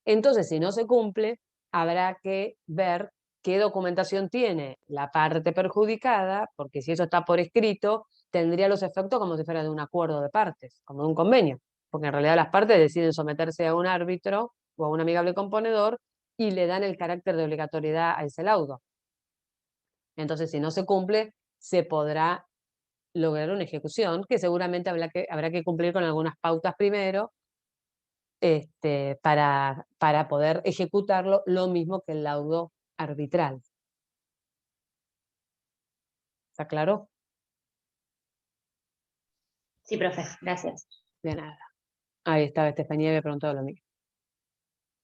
Entonces, si no se cumple, habrá que ver qué documentación tiene la parte perjudicada, porque si eso está por escrito, tendría los efectos como si fuera de un acuerdo de partes, como de un convenio, porque en realidad las partes deciden someterse a un árbitro o a un amigable componedor y le dan el carácter de obligatoriedad a ese laudo. Entonces, si no se cumple, se podrá lograr una ejecución que seguramente habrá que cumplir con algunas pautas primero para poder ejecutarlo, lo mismo que el laudo arbitral. ¿Está claro? Sí, profe, gracias. De nada. Ahí estaba Estefanía, había preguntado lo mismo.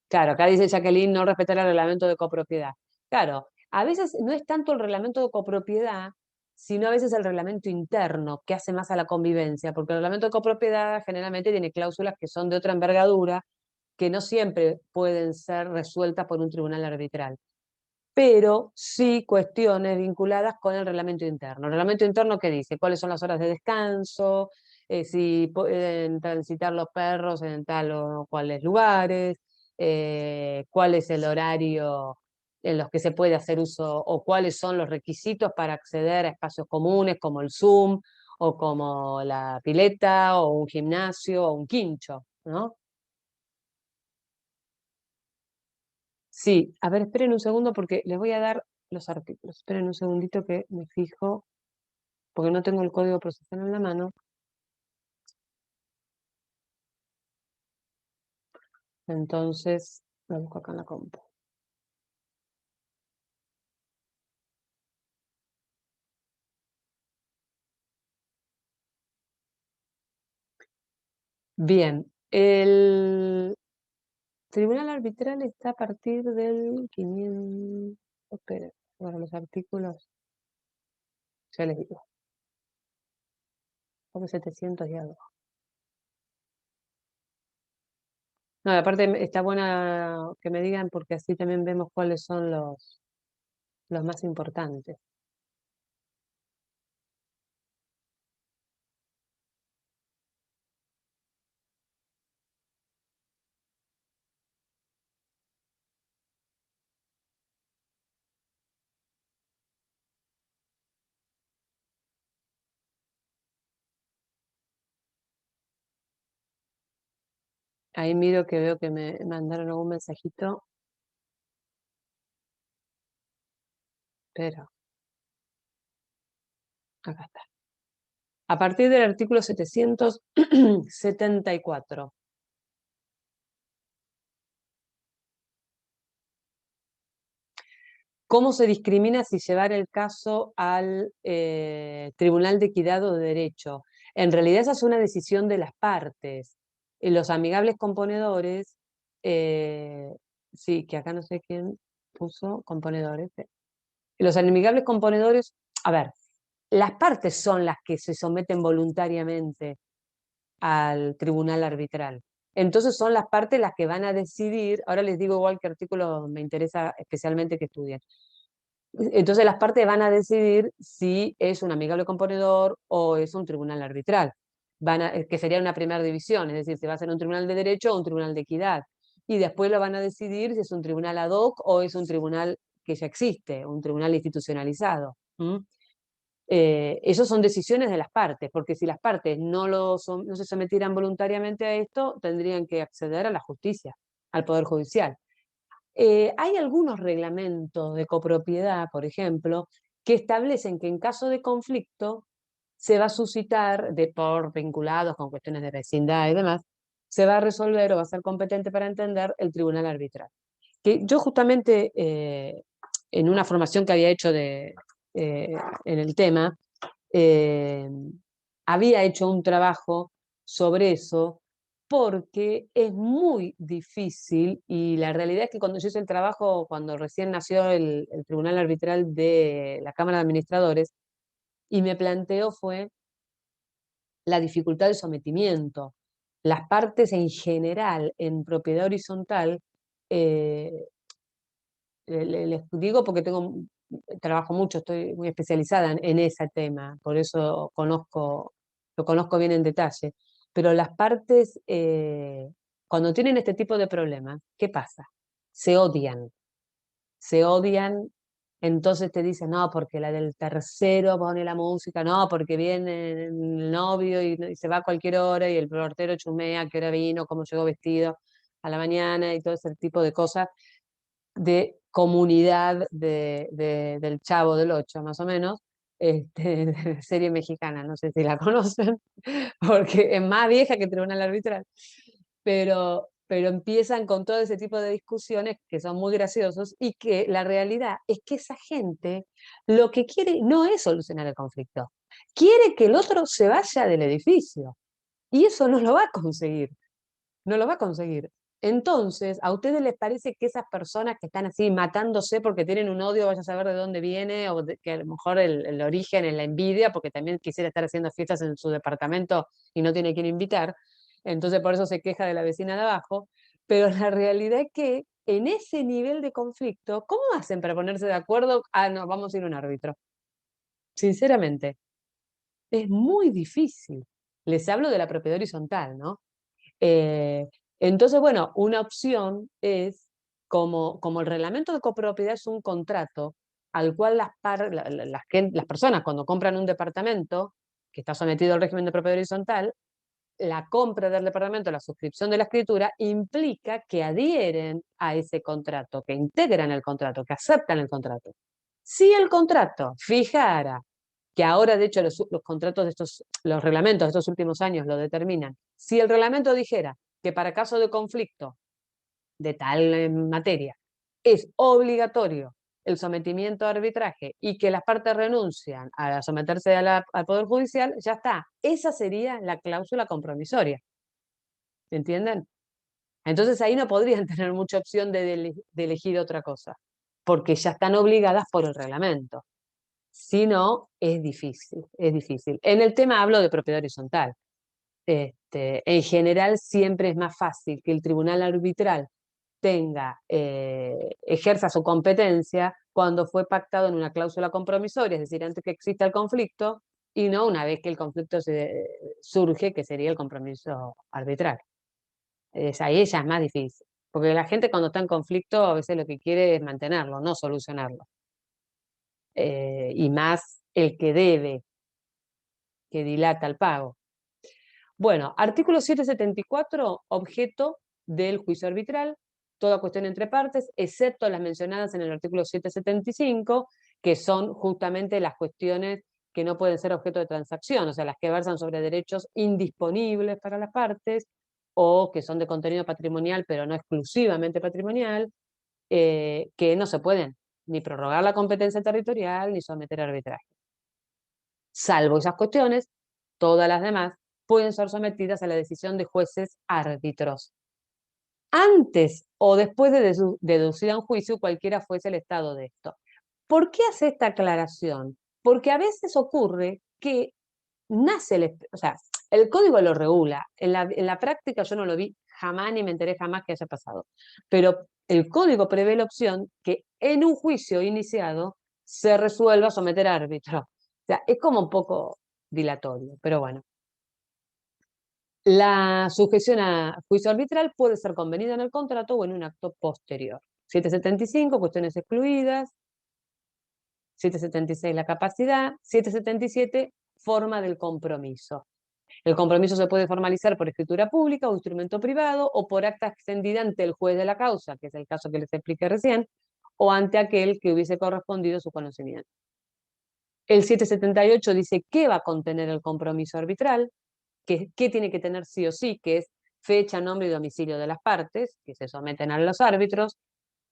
Claro, acá dice Jacqueline, no respetar el reglamento de copropiedad. Claro, a veces no es tanto el reglamento de copropiedad, sino a veces el reglamento interno que hace más a la convivencia, porque el reglamento de copropiedad generalmente tiene cláusulas que son de otra envergadura, que no siempre pueden ser resueltas por un tribunal arbitral, pero sí cuestiones vinculadas con el reglamento interno. ¿El reglamento interno qué dice? ¿Cuáles son las horas de descanso? Si pueden transitar los perros en tal o cuales lugares, cuál es el horario en los que se puede hacer uso, o cuáles son los requisitos para acceder a espacios comunes como el Zoom, o como la pileta, o un gimnasio, o un quincho, ¿no? Sí, a ver, esperen un segundo porque les voy a dar los artículos. Esperen un segundito que me fijo, porque no tengo el código procesal en la mano. Entonces, lo busco acá en la compu. Bien, el tribunal arbitral está a partir del 500... Esperen, bueno, los artículos, ya les digo, como 700 y algo. No, aparte está buena que me digan porque así también vemos cuáles son los más importantes. Ahí miro que veo que me mandaron algún mensajito, pero acá está. A partir del artículo 774. ¿Cómo se discrimina si llevar el caso al Tribunal de Equidad o de Derecho? En realidad esa es una decisión de las partes. Los amigables componedores, sí, que acá no sé quién puso componedores. Los amigables componedores, a ver, las partes son las que se someten voluntariamente al tribunal arbitral. Entonces son las partes las que van a decidir, ahora les digo igual qué artículo me interesa especialmente que estudien. Entonces las partes van a decidir si es un amigable componedor o es un tribunal arbitral, que sería una primera división, es decir, si va a ser un tribunal de derecho o un tribunal de equidad. Y después lo van a decidir si es un tribunal ad hoc o es un tribunal que ya existe, un tribunal institucionalizado. Esas son decisiones de las partes, porque si las partes no se sometieran voluntariamente a esto, tendrían que acceder a la justicia, al Poder Judicial. Hay algunos reglamentos de copropiedad, por ejemplo, que establecen que en caso de conflicto se va a suscitar, por vinculados con cuestiones de vecindad y demás, se va a resolver o va a ser competente para entender el tribunal arbitral. Que yo justamente en una formación que había hecho en el tema, había hecho un trabajo sobre eso porque es muy difícil y la realidad es que cuando yo hice el trabajo, cuando recién nació el Tribunal Arbitral de la Cámara de Administradores, y me planteó fue la dificultad del sometimiento. Las partes en general en propiedad horizontal, eh, les digo porque trabajo mucho, estoy muy especializada en ese tema, por eso lo conozco bien en detalle. Pero las partes, cuando tienen este tipo de problemas, ¿qué pasa? Se odian, entonces te dicen, no, porque la del tercero pone la música, no, porque viene el novio y se va a cualquier hora y el portero chumea qué hora vino, cómo llegó vestido a la mañana y todo ese tipo de cosas de comunidad del Chavo del Ocho, más o menos, de serie mexicana, no sé si la conocen, porque es más vieja que Tribunal Arbitral. Pero pero empiezan con todo ese tipo de discusiones que son muy graciosos y que la realidad es que esa gente lo que quiere no es solucionar el conflicto, quiere que el otro se vaya del edificio y eso no lo va a conseguir, no lo va a conseguir. Entonces, ¿a ustedes les parece que esas personas que están así matándose porque tienen un odio, vaya a saber de dónde viene, o que a lo mejor el origen es la envidia, porque también quisiera estar haciendo fiestas en su departamento y no tiene quien invitar, entonces por eso se queja de la vecina de abajo, pero la realidad es que en ese nivel de conflicto, ¿cómo hacen para ponerse de acuerdo? Ah, no, vamos a ir a un árbitro. Sinceramente, es muy difícil. Les hablo de la propiedad horizontal, ¿no? Eh, entonces, bueno, una opción es, como el reglamento de copropiedad es un contrato al cual las personas cuando compran un departamento que está sometido al régimen de propiedad horizontal, la compra del departamento, la suscripción de la escritura, implica que adhieren a ese contrato, que integran el contrato, que aceptan el contrato. Si el contrato fijara, que ahora de hecho los contratos de los reglamentos de estos últimos años lo determinan, si el reglamento dijera que para caso de conflicto de tal materia es obligatorio el sometimiento a arbitraje y que las partes renuncian a someterse al Poder Judicial, ya está. Esa sería la cláusula compromisoria. ¿Entienden? Entonces ahí no podrían tener mucha opción de elegir otra cosa, porque ya están obligadas por el reglamento. Si no, es difícil, es difícil. En el tema hablo de propiedad horizontal. En general siempre es más fácil que el tribunal arbitral ejerza su competencia cuando fue pactado en una cláusula compromisoria, es decir, antes que exista el conflicto, y no una vez que el conflicto surge, que sería el compromiso arbitral. Ahí ya es más difícil, porque la gente cuando está en conflicto a veces lo que quiere es mantenerlo, no solucionarlo. Y más el que debe, que dilata el pago. Bueno, artículo 774, objeto del juicio arbitral, toda cuestión entre partes, excepto las mencionadas en el artículo 775, que son justamente las cuestiones que no pueden ser objeto de transacción, o sea, las que versan sobre derechos indisponibles para las partes, o que son de contenido patrimonial, pero no exclusivamente patrimonial, que no se pueden ni prorrogar la competencia territorial ni someter a arbitraje. Salvo esas cuestiones, todas las demás pueden ser sometidas a la decisión de jueces árbitros. Antes o después de deducida en juicio, cualquiera fuese el estado de esto. ¿Por qué hace esta aclaración? Porque a veces ocurre que nace, o sea, el código lo regula. En la práctica yo no lo vi jamás ni me enteré jamás que haya pasado. Pero el código prevé la opción que en un juicio iniciado se resuelva someter a árbitro. O sea, es como un poco dilatorio, pero bueno. La sujeción a juicio arbitral puede ser convenida en el contrato o en un acto posterior. 775, cuestiones excluidas. 776, la capacidad. 777, forma del compromiso. El compromiso se puede formalizar por escritura pública o instrumento privado o por acta extendida ante el juez de la causa, que es el caso que les expliqué recién, o ante aquel que hubiese correspondido su conocimiento. El 778 dice qué va a contener el compromiso arbitral, qué tiene que tener sí o sí, que es fecha, nombre y domicilio de las partes, que se someten a los árbitros,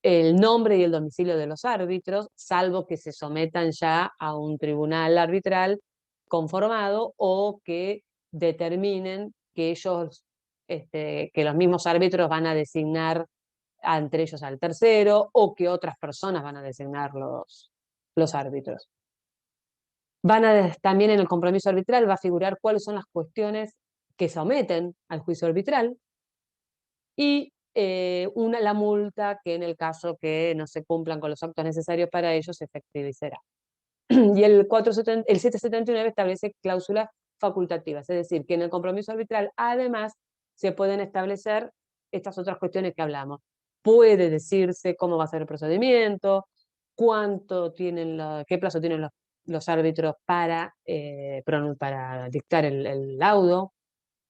el nombre y el domicilio de los árbitros, salvo que se sometan ya a un tribunal arbitral conformado o que determinen que ellos, que los mismos árbitros van a designar entre ellos al tercero o que otras personas van a designar los árbitros. También en el compromiso arbitral va a figurar cuáles son las cuestiones que someten al juicio arbitral y la multa que en el caso que no se cumplan con los actos necesarios para ello se efectivizará. Y el 779 establece cláusulas facultativas, es decir, que en el compromiso arbitral además se pueden establecer estas otras cuestiones que hablamos. Puede decirse cómo va a ser el procedimiento, qué plazo tienen los árbitros para dictar el laudo,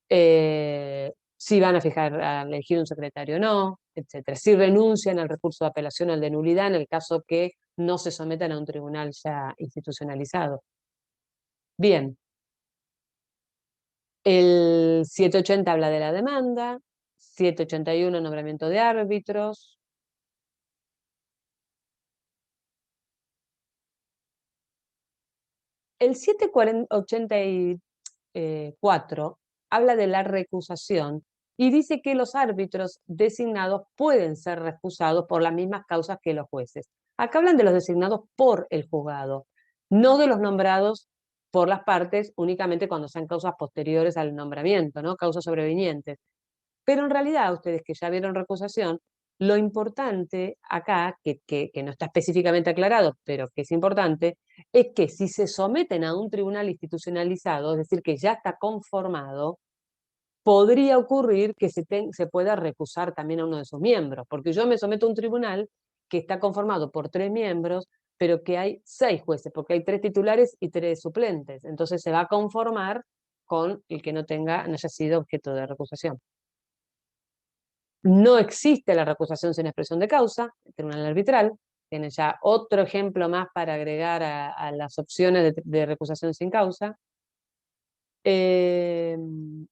si van a elegir un secretario o no, etc. Si renuncian al recurso de apelación o al de nulidad en el caso que no se sometan a un tribunal ya institucionalizado. Bien. El 780 habla de la demanda, 781, nombramiento de árbitros. El 784 habla de la recusación y dice que los árbitros designados pueden ser recusados por las mismas causas que los jueces. Acá hablan de los designados por el juzgado, no de los nombrados por las partes únicamente cuando sean causas posteriores al nombramiento, ¿no? Causas sobrevinientes. Pero en realidad, ustedes que ya vieron recusación, lo importante acá, que no está específicamente aclarado, pero que es importante, es que si se someten a un tribunal institucionalizado, es decir, que ya está conformado, podría ocurrir que se pueda recusar también a uno de sus miembros, porque yo me someto a un tribunal que está conformado por 3 miembros, pero que hay 6 jueces, porque hay 3 titulares y 3 suplentes. Entonces se va a conformar con el que no haya sido objeto de recusación. No existe la recusación sin expresión de causa, el tribunal arbitral. Tiene ya otro ejemplo más para agregar a las opciones de recusación sin causa. Bien,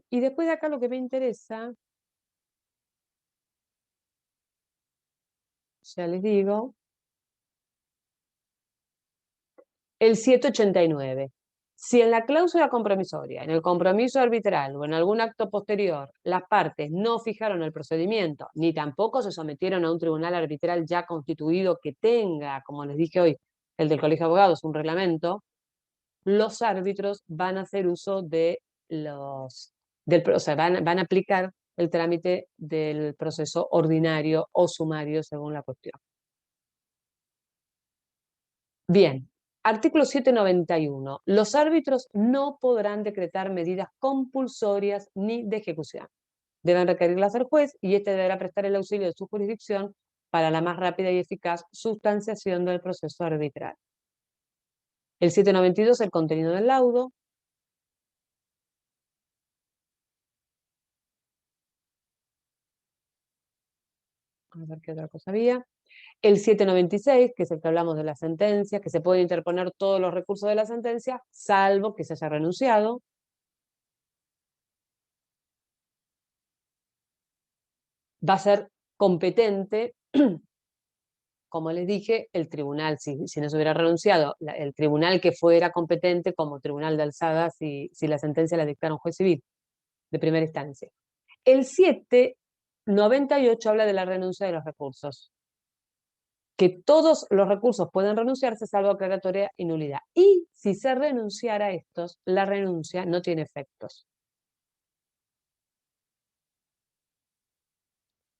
y después de acá lo que me interesa, ya les digo, el 789. Si en la cláusula compromisoria, en el compromiso arbitral o en algún acto posterior, las partes no fijaron el procedimiento, ni tampoco se sometieron a un tribunal arbitral ya constituido que tenga, como les dije hoy, el del Colegio de Abogados, un reglamento, los árbitros van a hacer uso de o sea, van a aplicar el trámite del proceso ordinario o sumario según la cuestión. Bien, artículo 791. Los árbitros no podrán decretar medidas compulsorias ni de ejecución. Deben requerirlas al juez y éste deberá prestar el auxilio de su jurisdicción para la más rápida y eficaz sustanciación del proceso arbitral. El 792, el contenido del laudo. A ver qué otra cosa había. El 796, que es el que hablamos de la sentencia, que se pueden interponer todos los recursos de la sentencia, salvo que se haya renunciado. Va a ser competente, como les dije, el tribunal, si no se hubiera renunciado, el tribunal que fuera competente como tribunal de alzada si la sentencia la dictara un juez civil de primera instancia. El 798 habla de la renuncia de los recursos, que todos los recursos pueden renunciarse salvo aclaratoria y nulidad. Y si se renunciara a estos, la renuncia no tiene efectos.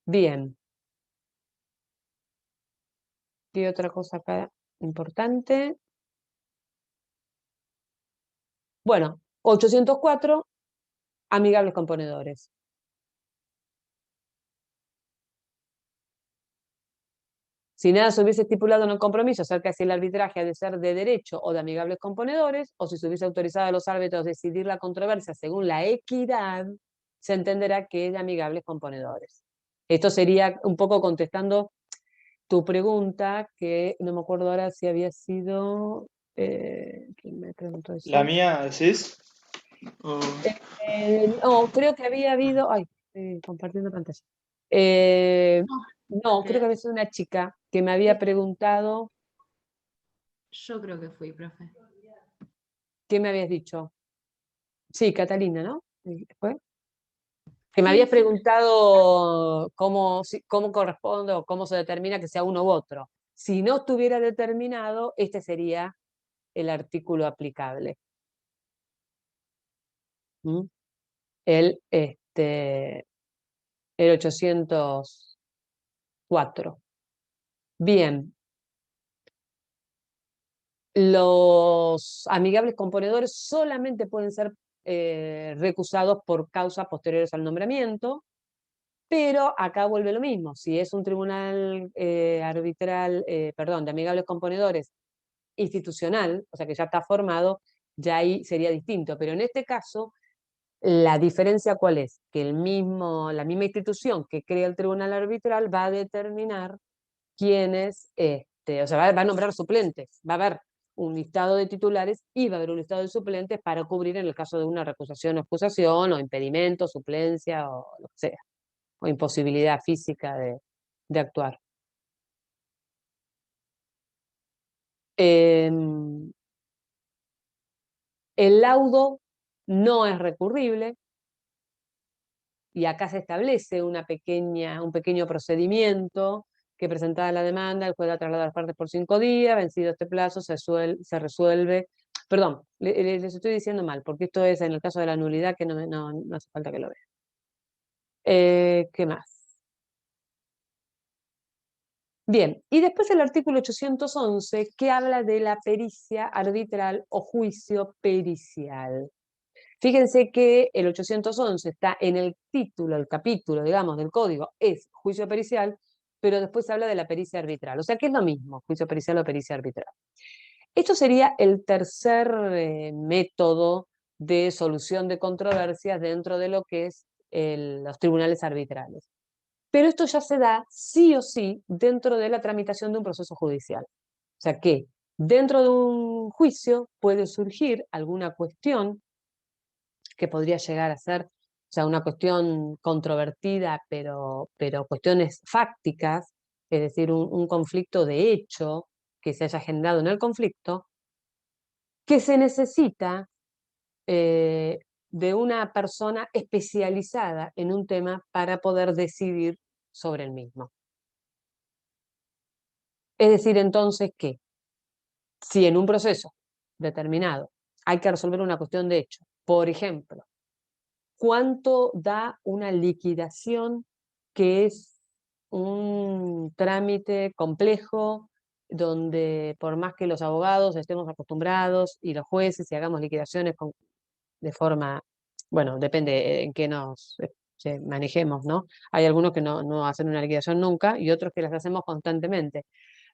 Bien. ¿Qué otra cosa acá importante? Bueno, 804, amigables componedores. Si nada se hubiese estipulado en el compromiso acerca de si el arbitraje ha de ser de derecho o de amigables componedores, o si se hubiese autorizado a los árbitros a decidir la controversia según la equidad, se entenderá que es de amigables componedores. Esto sería un poco contestando tu pregunta, que no me acuerdo ahora si había sido... ¿quién me preguntó eso? ¿La mía decís? No, creo que había habido... Ay, compartiendo pantalla. No, creo que había sido una chica que me había preguntado... Yo creo que fui, profe. ¿Qué me habías dicho? Sí, Catalina, ¿no? ¿Fue? Que me habías preguntado cómo corresponde o cómo se determina que sea uno u otro. Si no estuviera determinado, este sería el artículo aplicable. ¿Mm? El 804. Bien. Los amigables componedores solamente pueden ser recusados por causas posteriores al nombramiento, pero acá vuelve lo mismo. Si es un tribunal arbitral, perdón, de amigables componedores institucional, o sea que ya está formado, ya ahí sería distinto. Pero en este caso, la diferencia ¿cuál es? Que la misma institución que crea el tribunal arbitral va a determinar quiénes, o sea, va a nombrar suplentes, va a haber un listado de titulares, iba a haber un listado de suplentes para cubrir en el caso de una recusación o excusación, o impedimento, suplencia, o lo que sea, o imposibilidad física de actuar. El laudo no es recurrible, y acá se establece un pequeño procedimiento que presentada la demanda, el juez la traslada a las partes por 5 días, vencido este plazo, se resuelve. Perdón, les estoy diciendo mal, porque esto es en el caso de la nulidad, que no hace falta que lo vean. ¿Qué más? Bien, y después el artículo 811, que habla de la pericia arbitral o juicio pericial. Fíjense que el 811 está en el título, el capítulo, digamos, del código, es juicio pericial, pero después habla de la pericia arbitral. O sea, que es lo mismo, juicio pericial o pericia arbitral. Esto sería el tercer método de solución de controversias dentro de lo que es los tribunales arbitrales. Pero esto ya se da sí o sí dentro de la tramitación de un proceso judicial. O sea que dentro de un juicio puede surgir alguna cuestión que podría llegar a ser, o sea, una cuestión controvertida, pero cuestiones fácticas, es decir, un conflicto de hecho que se haya generado en el conflicto, que se necesita de una persona especializada en un tema para poder decidir sobre el mismo. Es decir, entonces, que si en un proceso determinado hay que resolver una cuestión de hecho, por ejemplo, ¿cuánto da una liquidación, que es un trámite complejo donde por más que los abogados estemos acostumbrados y los jueces y hagamos liquidaciones de forma, bueno, depende en qué nos manejemos, ¿no? Hay algunos que no hacen una liquidación nunca y otros que las hacemos constantemente.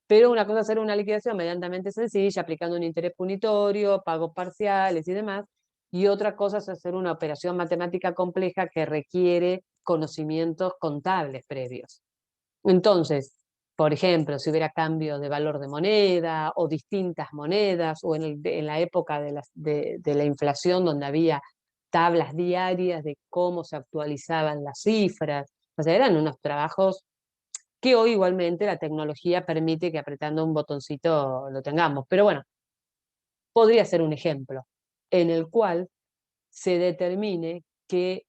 Pero una cosa es hacer una liquidación medianamente sencilla, aplicando un interés punitorio, pagos parciales y demás, y otra cosa es hacer una operación matemática compleja que requiere conocimientos contables previos. Entonces, por ejemplo, si hubiera cambio de valor de moneda o distintas monedas, o en la época de la inflación, donde había tablas diarias de cómo se actualizaban las cifras, o sea, eran unos trabajos que hoy igualmente la tecnología permite que apretando un botoncito lo tengamos. Pero bueno, podría ser un ejemplo en el cual se determine que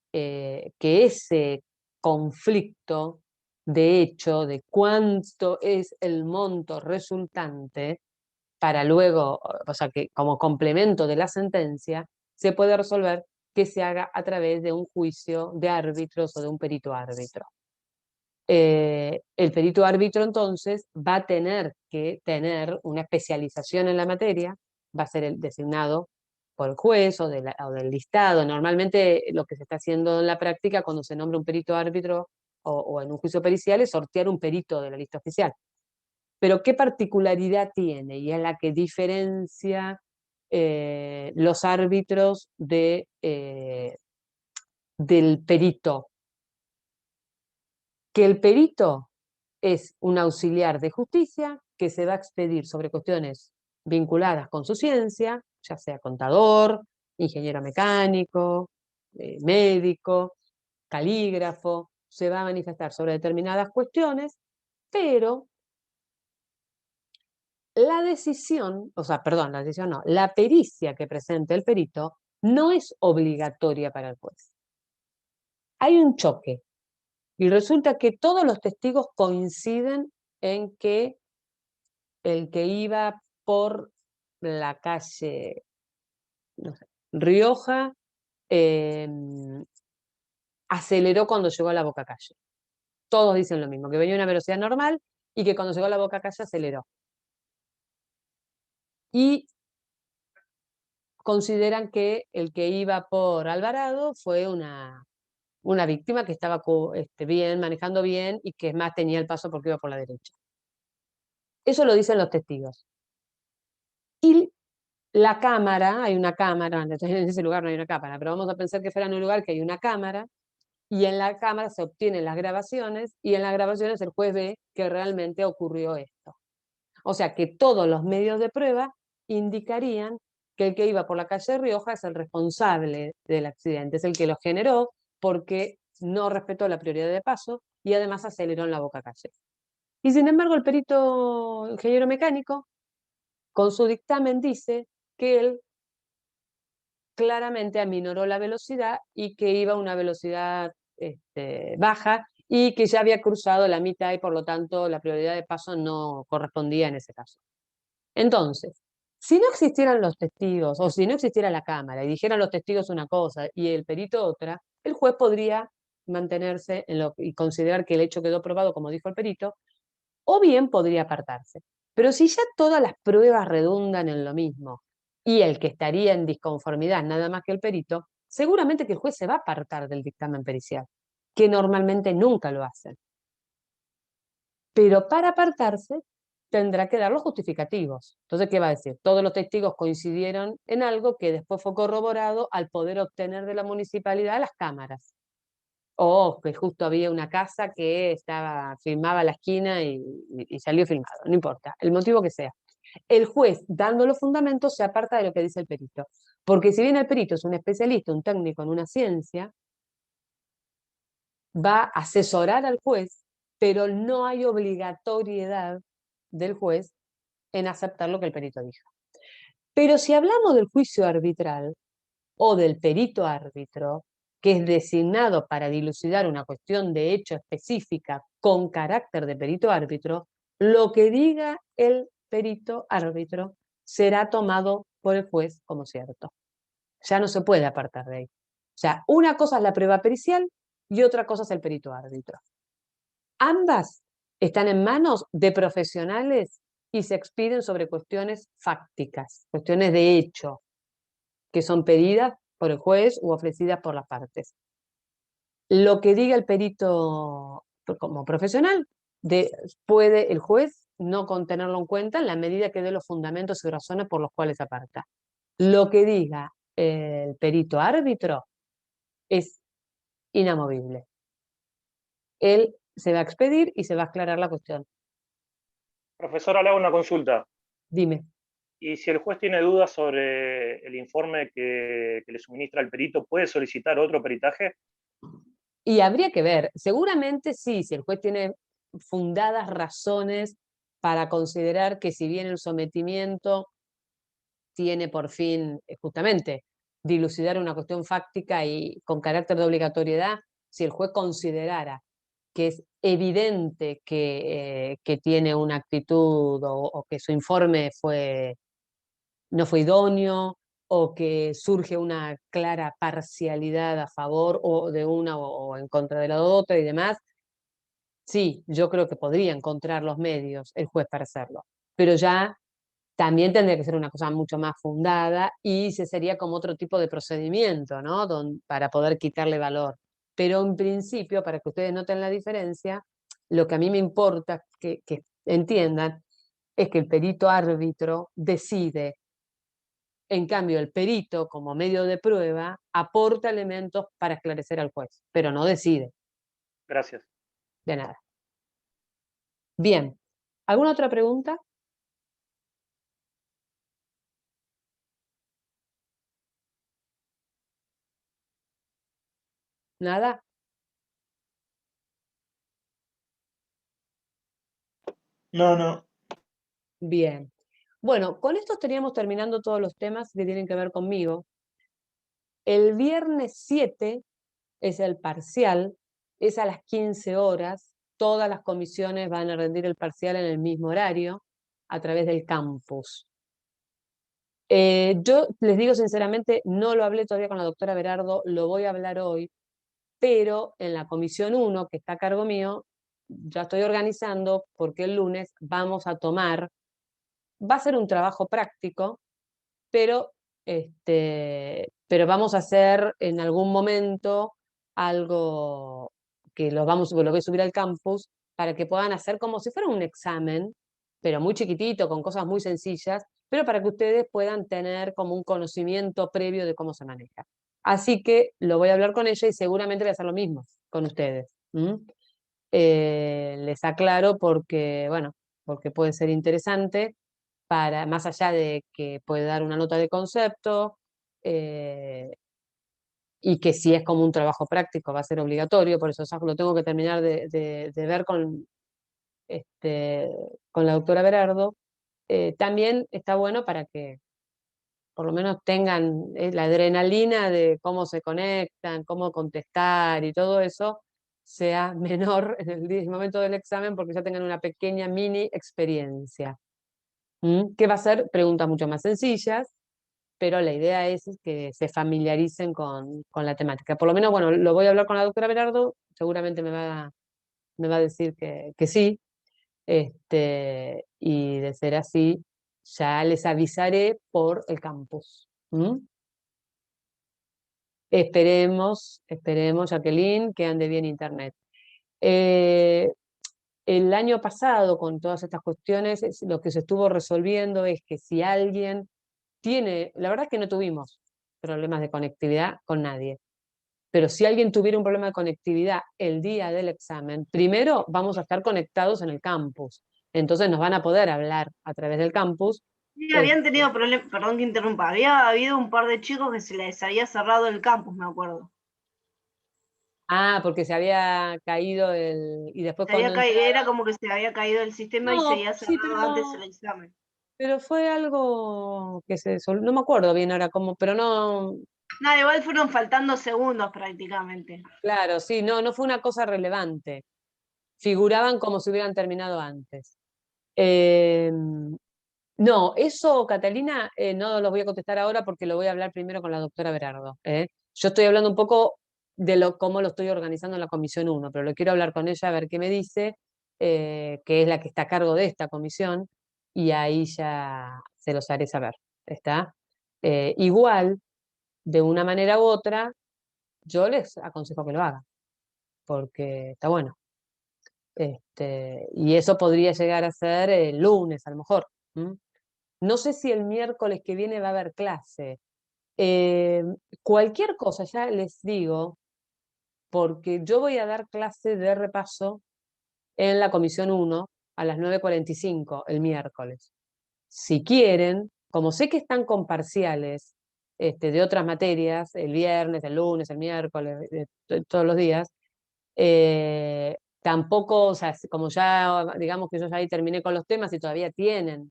ese conflicto de hecho, de cuánto es el monto resultante, para luego, o sea, que como complemento de la sentencia, se puede resolver que se haga a través de un juicio de árbitros o de un perito árbitro. El perito árbitro entonces va a tener que tener una especialización en la materia, va a ser el designado por el juez o del listado. Normalmente lo que se está haciendo en la práctica cuando se nombra un perito árbitro o en un juicio pericial es sortear un perito de la lista oficial. Pero ¿qué particularidad tiene? Y es la que diferencia los árbitros del perito. Que el perito es un auxiliar de justicia que se va a expedir sobre cuestiones vinculadas con su ciencia, ya sea contador, ingeniero mecánico, médico, calígrafo, se va a manifestar sobre determinadas cuestiones, pero la decisión, o sea, perdón, la decisión no, la pericia que presente el perito no es obligatoria para el juez. Hay un choque. Y resulta que todos los testigos coinciden en que el que iba por la calle, no sé, Rioja, aceleró cuando llegó a la Bocacalle. Todos dicen lo mismo, que venía a una velocidad normal y que cuando llegó a la Bocacalle aceleró. Y consideran que el que iba por Alvarado fue una víctima que estaba bien, manejando bien, y que más tenía el paso porque iba por la derecha. Eso lo dicen los testigos. Y la cámara, hay una cámara, en ese lugar no hay una cámara, pero vamos a pensar que fuera en un lugar que hay una cámara, y en la cámara se obtienen las grabaciones, y en las grabaciones el juez ve que realmente ocurrió esto. O sea que todos los medios de prueba indicarían que el que iba por la calle Rioja es el responsable del accidente, es el que lo generó porque no respetó la prioridad de paso y además aceleró en la boca calle. Y sin embargo el perito ingeniero mecánico con su dictamen dice que él claramente aminoró la velocidad y que iba a una velocidad baja y que ya había cruzado la mitad y por lo tanto la prioridad de paso no correspondía en ese caso. Entonces, si no existieran los testigos o si no existiera la cámara y dijeran los testigos una cosa y el perito otra, el juez podría mantenerse y considerar que el hecho quedó probado como dijo el perito, o bien podría apartarse. Pero si ya todas las pruebas redundan en lo mismo y el que estaría en disconformidad nada más que el perito, seguramente que el juez se va a apartar del dictamen pericial, que normalmente nunca lo hacen. Pero para apartarse tendrá que dar los justificativos. Entonces, ¿qué va a decir? Todos los testigos coincidieron en algo que después fue corroborado al poder obtener de la municipalidad las cámaras. O que justo había una casa que filmaba la esquina y salió filmado, no importa, el motivo que sea. El juez, dando los fundamentos, se aparta de lo que dice el perito. Porque si bien el perito es un especialista, un técnico en una ciencia, va a asesorar al juez, pero no hay obligatoriedad del juez en aceptar lo que el perito dijo. Pero si hablamos del juicio arbitral o del perito árbitro, que es designado para dilucidar una cuestión de hecho específica con carácter de perito árbitro, lo que diga el perito árbitro será tomado por el juez como cierto. Ya no se puede apartar de ahí. O sea, una cosa es la prueba pericial y otra cosa es el perito árbitro. Ambas están en manos de profesionales y se expiden sobre cuestiones fácticas, cuestiones de hecho, que son pedidas por el juez u ofrecidas por las partes. Lo que diga el perito como profesional, puede el juez no tenerlo en cuenta en la medida que dé los fundamentos y razones por los cuales aparta. Lo que diga el perito árbitro es inamovible. Él se va a expedir y se va a aclarar la cuestión. Profesora, le hago una consulta. Dime. Y si el juez tiene dudas sobre el informe que le suministra el perito, ¿puede solicitar otro peritaje? Y habría que ver, seguramente sí, si el juez tiene fundadas razones para considerar que si bien el sometimiento tiene por fin justamente dilucidar una cuestión fáctica y con carácter de obligatoriedad, si el juez considerara que es evidente que tiene una actitud o que su informe no fue idóneo o que surge una clara parcialidad a favor o de una o en contra de la otra y demás, sí, yo creo que podría encontrar los medios el juez para hacerlo. Pero ya también tendría que ser una cosa mucho más fundada y se sería como otro tipo de procedimiento, ¿no? Para poder quitarle valor. Pero en principio, para que ustedes noten la diferencia, lo que a mí me importa que entiendan es que el perito árbitro decide. En cambio, el perito, como medio de prueba, aporta elementos para esclarecer al juez, pero no decide. Gracias. De nada. Bien. ¿Alguna otra pregunta? ¿Nada? No. Bien. Bueno, con esto estaríamos terminando todos los temas que tienen que ver conmigo. El viernes 7 es el parcial, es a las 15 horas. Todas las comisiones van a rendir el parcial en el mismo horario a través del campus. Yo les digo sinceramente, no lo hablé todavía con la doctora Berardo, lo voy a hablar hoy, pero en la comisión 1, que está a cargo mío, ya estoy organizando porque el lunes vamos a tomar, va a ser un trabajo práctico, pero vamos a hacer en algún momento algo que lo voy a subir al campus para que puedan hacer como si fuera un examen, pero muy chiquitito, con cosas muy sencillas, pero para que ustedes puedan tener como un conocimiento previo de cómo se maneja. Así que lo voy a hablar con ella y seguramente voy a hacer lo mismo con ustedes. Les aclaro porque puede ser interesante más allá de que puede dar una nota de concepto, y que si es como un trabajo práctico va a ser obligatorio, por eso lo tengo que terminar de ver con la doctora Berardo. También está bueno para que por lo menos tengan la adrenalina de cómo se conectan, cómo contestar y todo eso sea menor en el momento del examen, porque ya tengan una pequeña mini experiencia. Que va a ser preguntas mucho más sencillas, pero la idea es que se familiaricen con la temática. Por lo menos, bueno, lo voy a hablar con la doctora Berardo, seguramente me va a decir que sí, y de ser así, ya les avisaré por el campus. Esperemos, Jacqueline, que ande bien internet. El año pasado, con todas estas cuestiones, lo que se estuvo resolviendo es que si alguien la verdad es que no tuvimos problemas de conectividad con nadie, pero si alguien tuviera un problema de conectividad el día del examen, primero vamos a estar conectados en el campus, entonces nos van a poder hablar a través del campus. Sí, habían tenido problemas, perdón que interrumpa, había habido un par de chicos que se les había cerrado el campus, me acuerdo. Porque se había caído y después cuando Era como que se había caído el sistema y se había sí, cerrado antes el examen. pero fue algo que no me acuerdo bien ahora cómo, pero no. Nada, igual fueron faltando segundos prácticamente. Claro, sí, no fue una cosa relevante. Figuraban como si hubieran terminado antes. No, eso, Catalina, no lo voy a contestar ahora porque lo voy a hablar primero con la doctora Berardo. Yo estoy hablando un poco de cómo lo estoy organizando en la Comisión 1, pero lo quiero hablar con ella a ver qué me dice, que es la que está a cargo de esta comisión, y ahí ya se los haré saber. ¿Está? Igual, de una manera u otra, yo les aconsejo que lo hagan, porque está bueno. Y eso podría llegar a ser el lunes, a lo mejor. No sé si el miércoles que viene va a haber clase. Cualquier cosa, ya les digo, porque yo voy a dar clase de repaso en la Comisión 1 a las 9:45 el miércoles. Si quieren, como sé que están con parciales de otras materias, el viernes, el lunes, el miércoles, todos los días, tampoco, o sea, como ya, digamos que yo ya ahí terminé con los temas y todavía tienen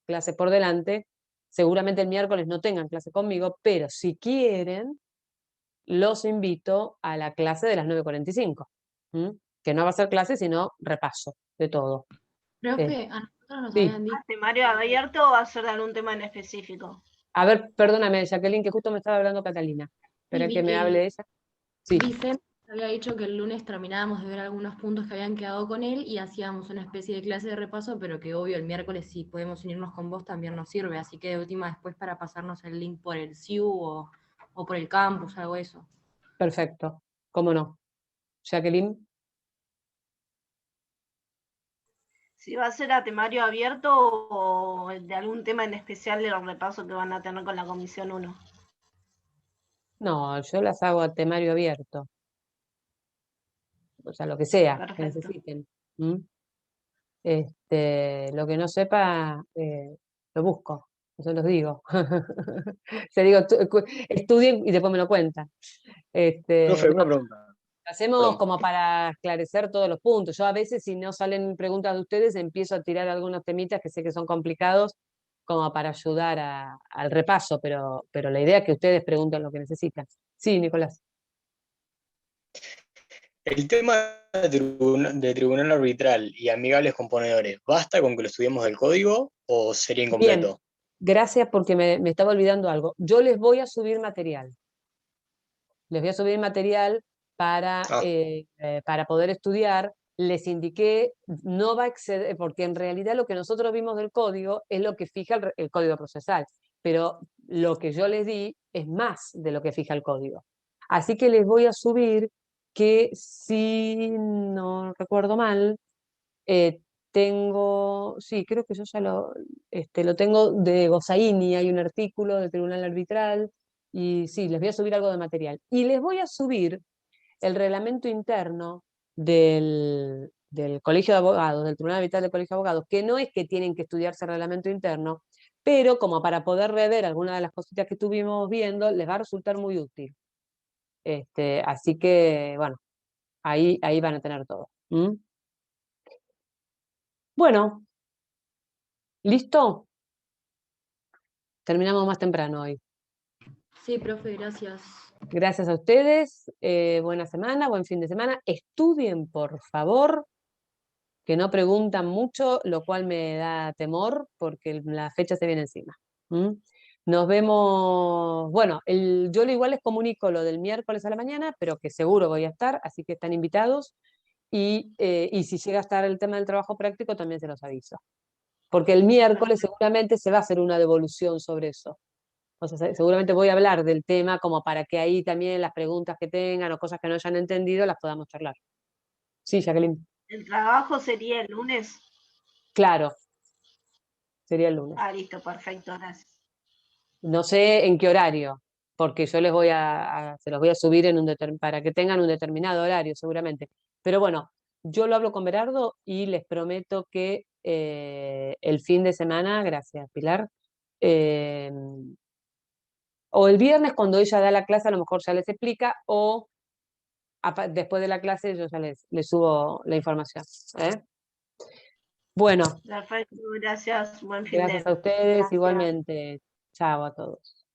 clase por delante, seguramente el miércoles no tengan clase conmigo, pero si quieren, los invito a la clase de las 9:45, que no va a ser clase, sino repaso de todo. Profe, a nosotros nos Sí. habían dicho. ¿Temario abierto o va a ser de algún tema en específico? A ver, perdóname, Jacqueline, que justo me estaba hablando Catalina. Espera vi que me que- hable ella. Sí. Vicente había dicho que el lunes terminábamos de ver algunos puntos que habían quedado con él y hacíamos una especie de clase de repaso, pero que obvio el miércoles si podemos unirnos con vos también nos sirve, así que de última después para pasarnos el link por el SIU o por el campus, algo de eso. Perfecto, cómo no. Jacqueline. Si va a ser a temario abierto o de algún tema en especial de los repasos que van a tener con la Comisión 1. No, yo las hago a temario abierto. O sea, lo que sea que Perfecto. necesiten. Lo que no sepa, lo busco, eso los digo. Se digo, estudien y después me lo cuentan. Profe, una pregunta. Hacemos Perdón. como para esclarecer todos los puntos. Yo a veces, si no salen preguntas de ustedes, empiezo a tirar algunos temitas que sé que son complicados, como para ayudar al repaso, pero la idea es que ustedes pregunten lo que necesitan. Sí, Nicolás. El tema de tribunal arbitral y amigables componedores, ¿basta con que lo estudiemos del código o sería incompleto? Bien, gracias porque me estaba olvidando algo. Yo les voy a subir material. Les voy a subir material para poder estudiar. Les indiqué, no va a exceder, porque en realidad lo que nosotros vimos del código es lo que fija el código procesal, pero lo que yo les di es más de lo que fija el código. Así que les voy a subir que, si no recuerdo mal, sí, creo que yo ya lo tengo de Gossaini, hay un artículo del Tribunal Arbitral, y sí, les voy a subir algo de material. Y les voy a subir el reglamento interno del del Colegio de Abogados, del Tribunal Arbitral del Colegio de Abogados, que no es que tienen que estudiarse el reglamento interno, pero como para poder rever algunas de las cositas que estuvimos viendo, les va a resultar muy útil. Así que, bueno, ahí van a tener todo. Bueno, ¿listo? Terminamos más temprano hoy. Sí, profe, gracias. Gracias a ustedes, buena semana, buen fin de semana. Estudien, por favor, que no preguntan mucho, lo cual me da temor, porque la fecha se viene encima. Nos vemos, bueno, yo igual les comunico lo del miércoles a la mañana, pero que seguro voy a estar, así que están invitados. Y si llega a estar el tema del trabajo práctico, también se los aviso. Porque el miércoles seguramente se va a hacer una devolución sobre eso. O sea, seguramente voy a hablar del tema como para que ahí también las preguntas que tengan o cosas que no hayan entendido las podamos charlar. Sí, Jacqueline. ¿El trabajo sería el lunes? Claro, sería el lunes. Ah, listo, perfecto, gracias. No sé en qué horario, porque yo les voy se los voy a subir para que tengan un determinado horario, seguramente. Pero bueno, yo lo hablo con Berardo y les prometo que el fin de semana, gracias Pilar, o el viernes cuando ella da la clase a lo mejor ya les explica, o después de la clase yo ya les subo la información. Bueno, Perfecto, gracias. Buen fin de gracias a ustedes, Gracias. igualmente. Chao a todos.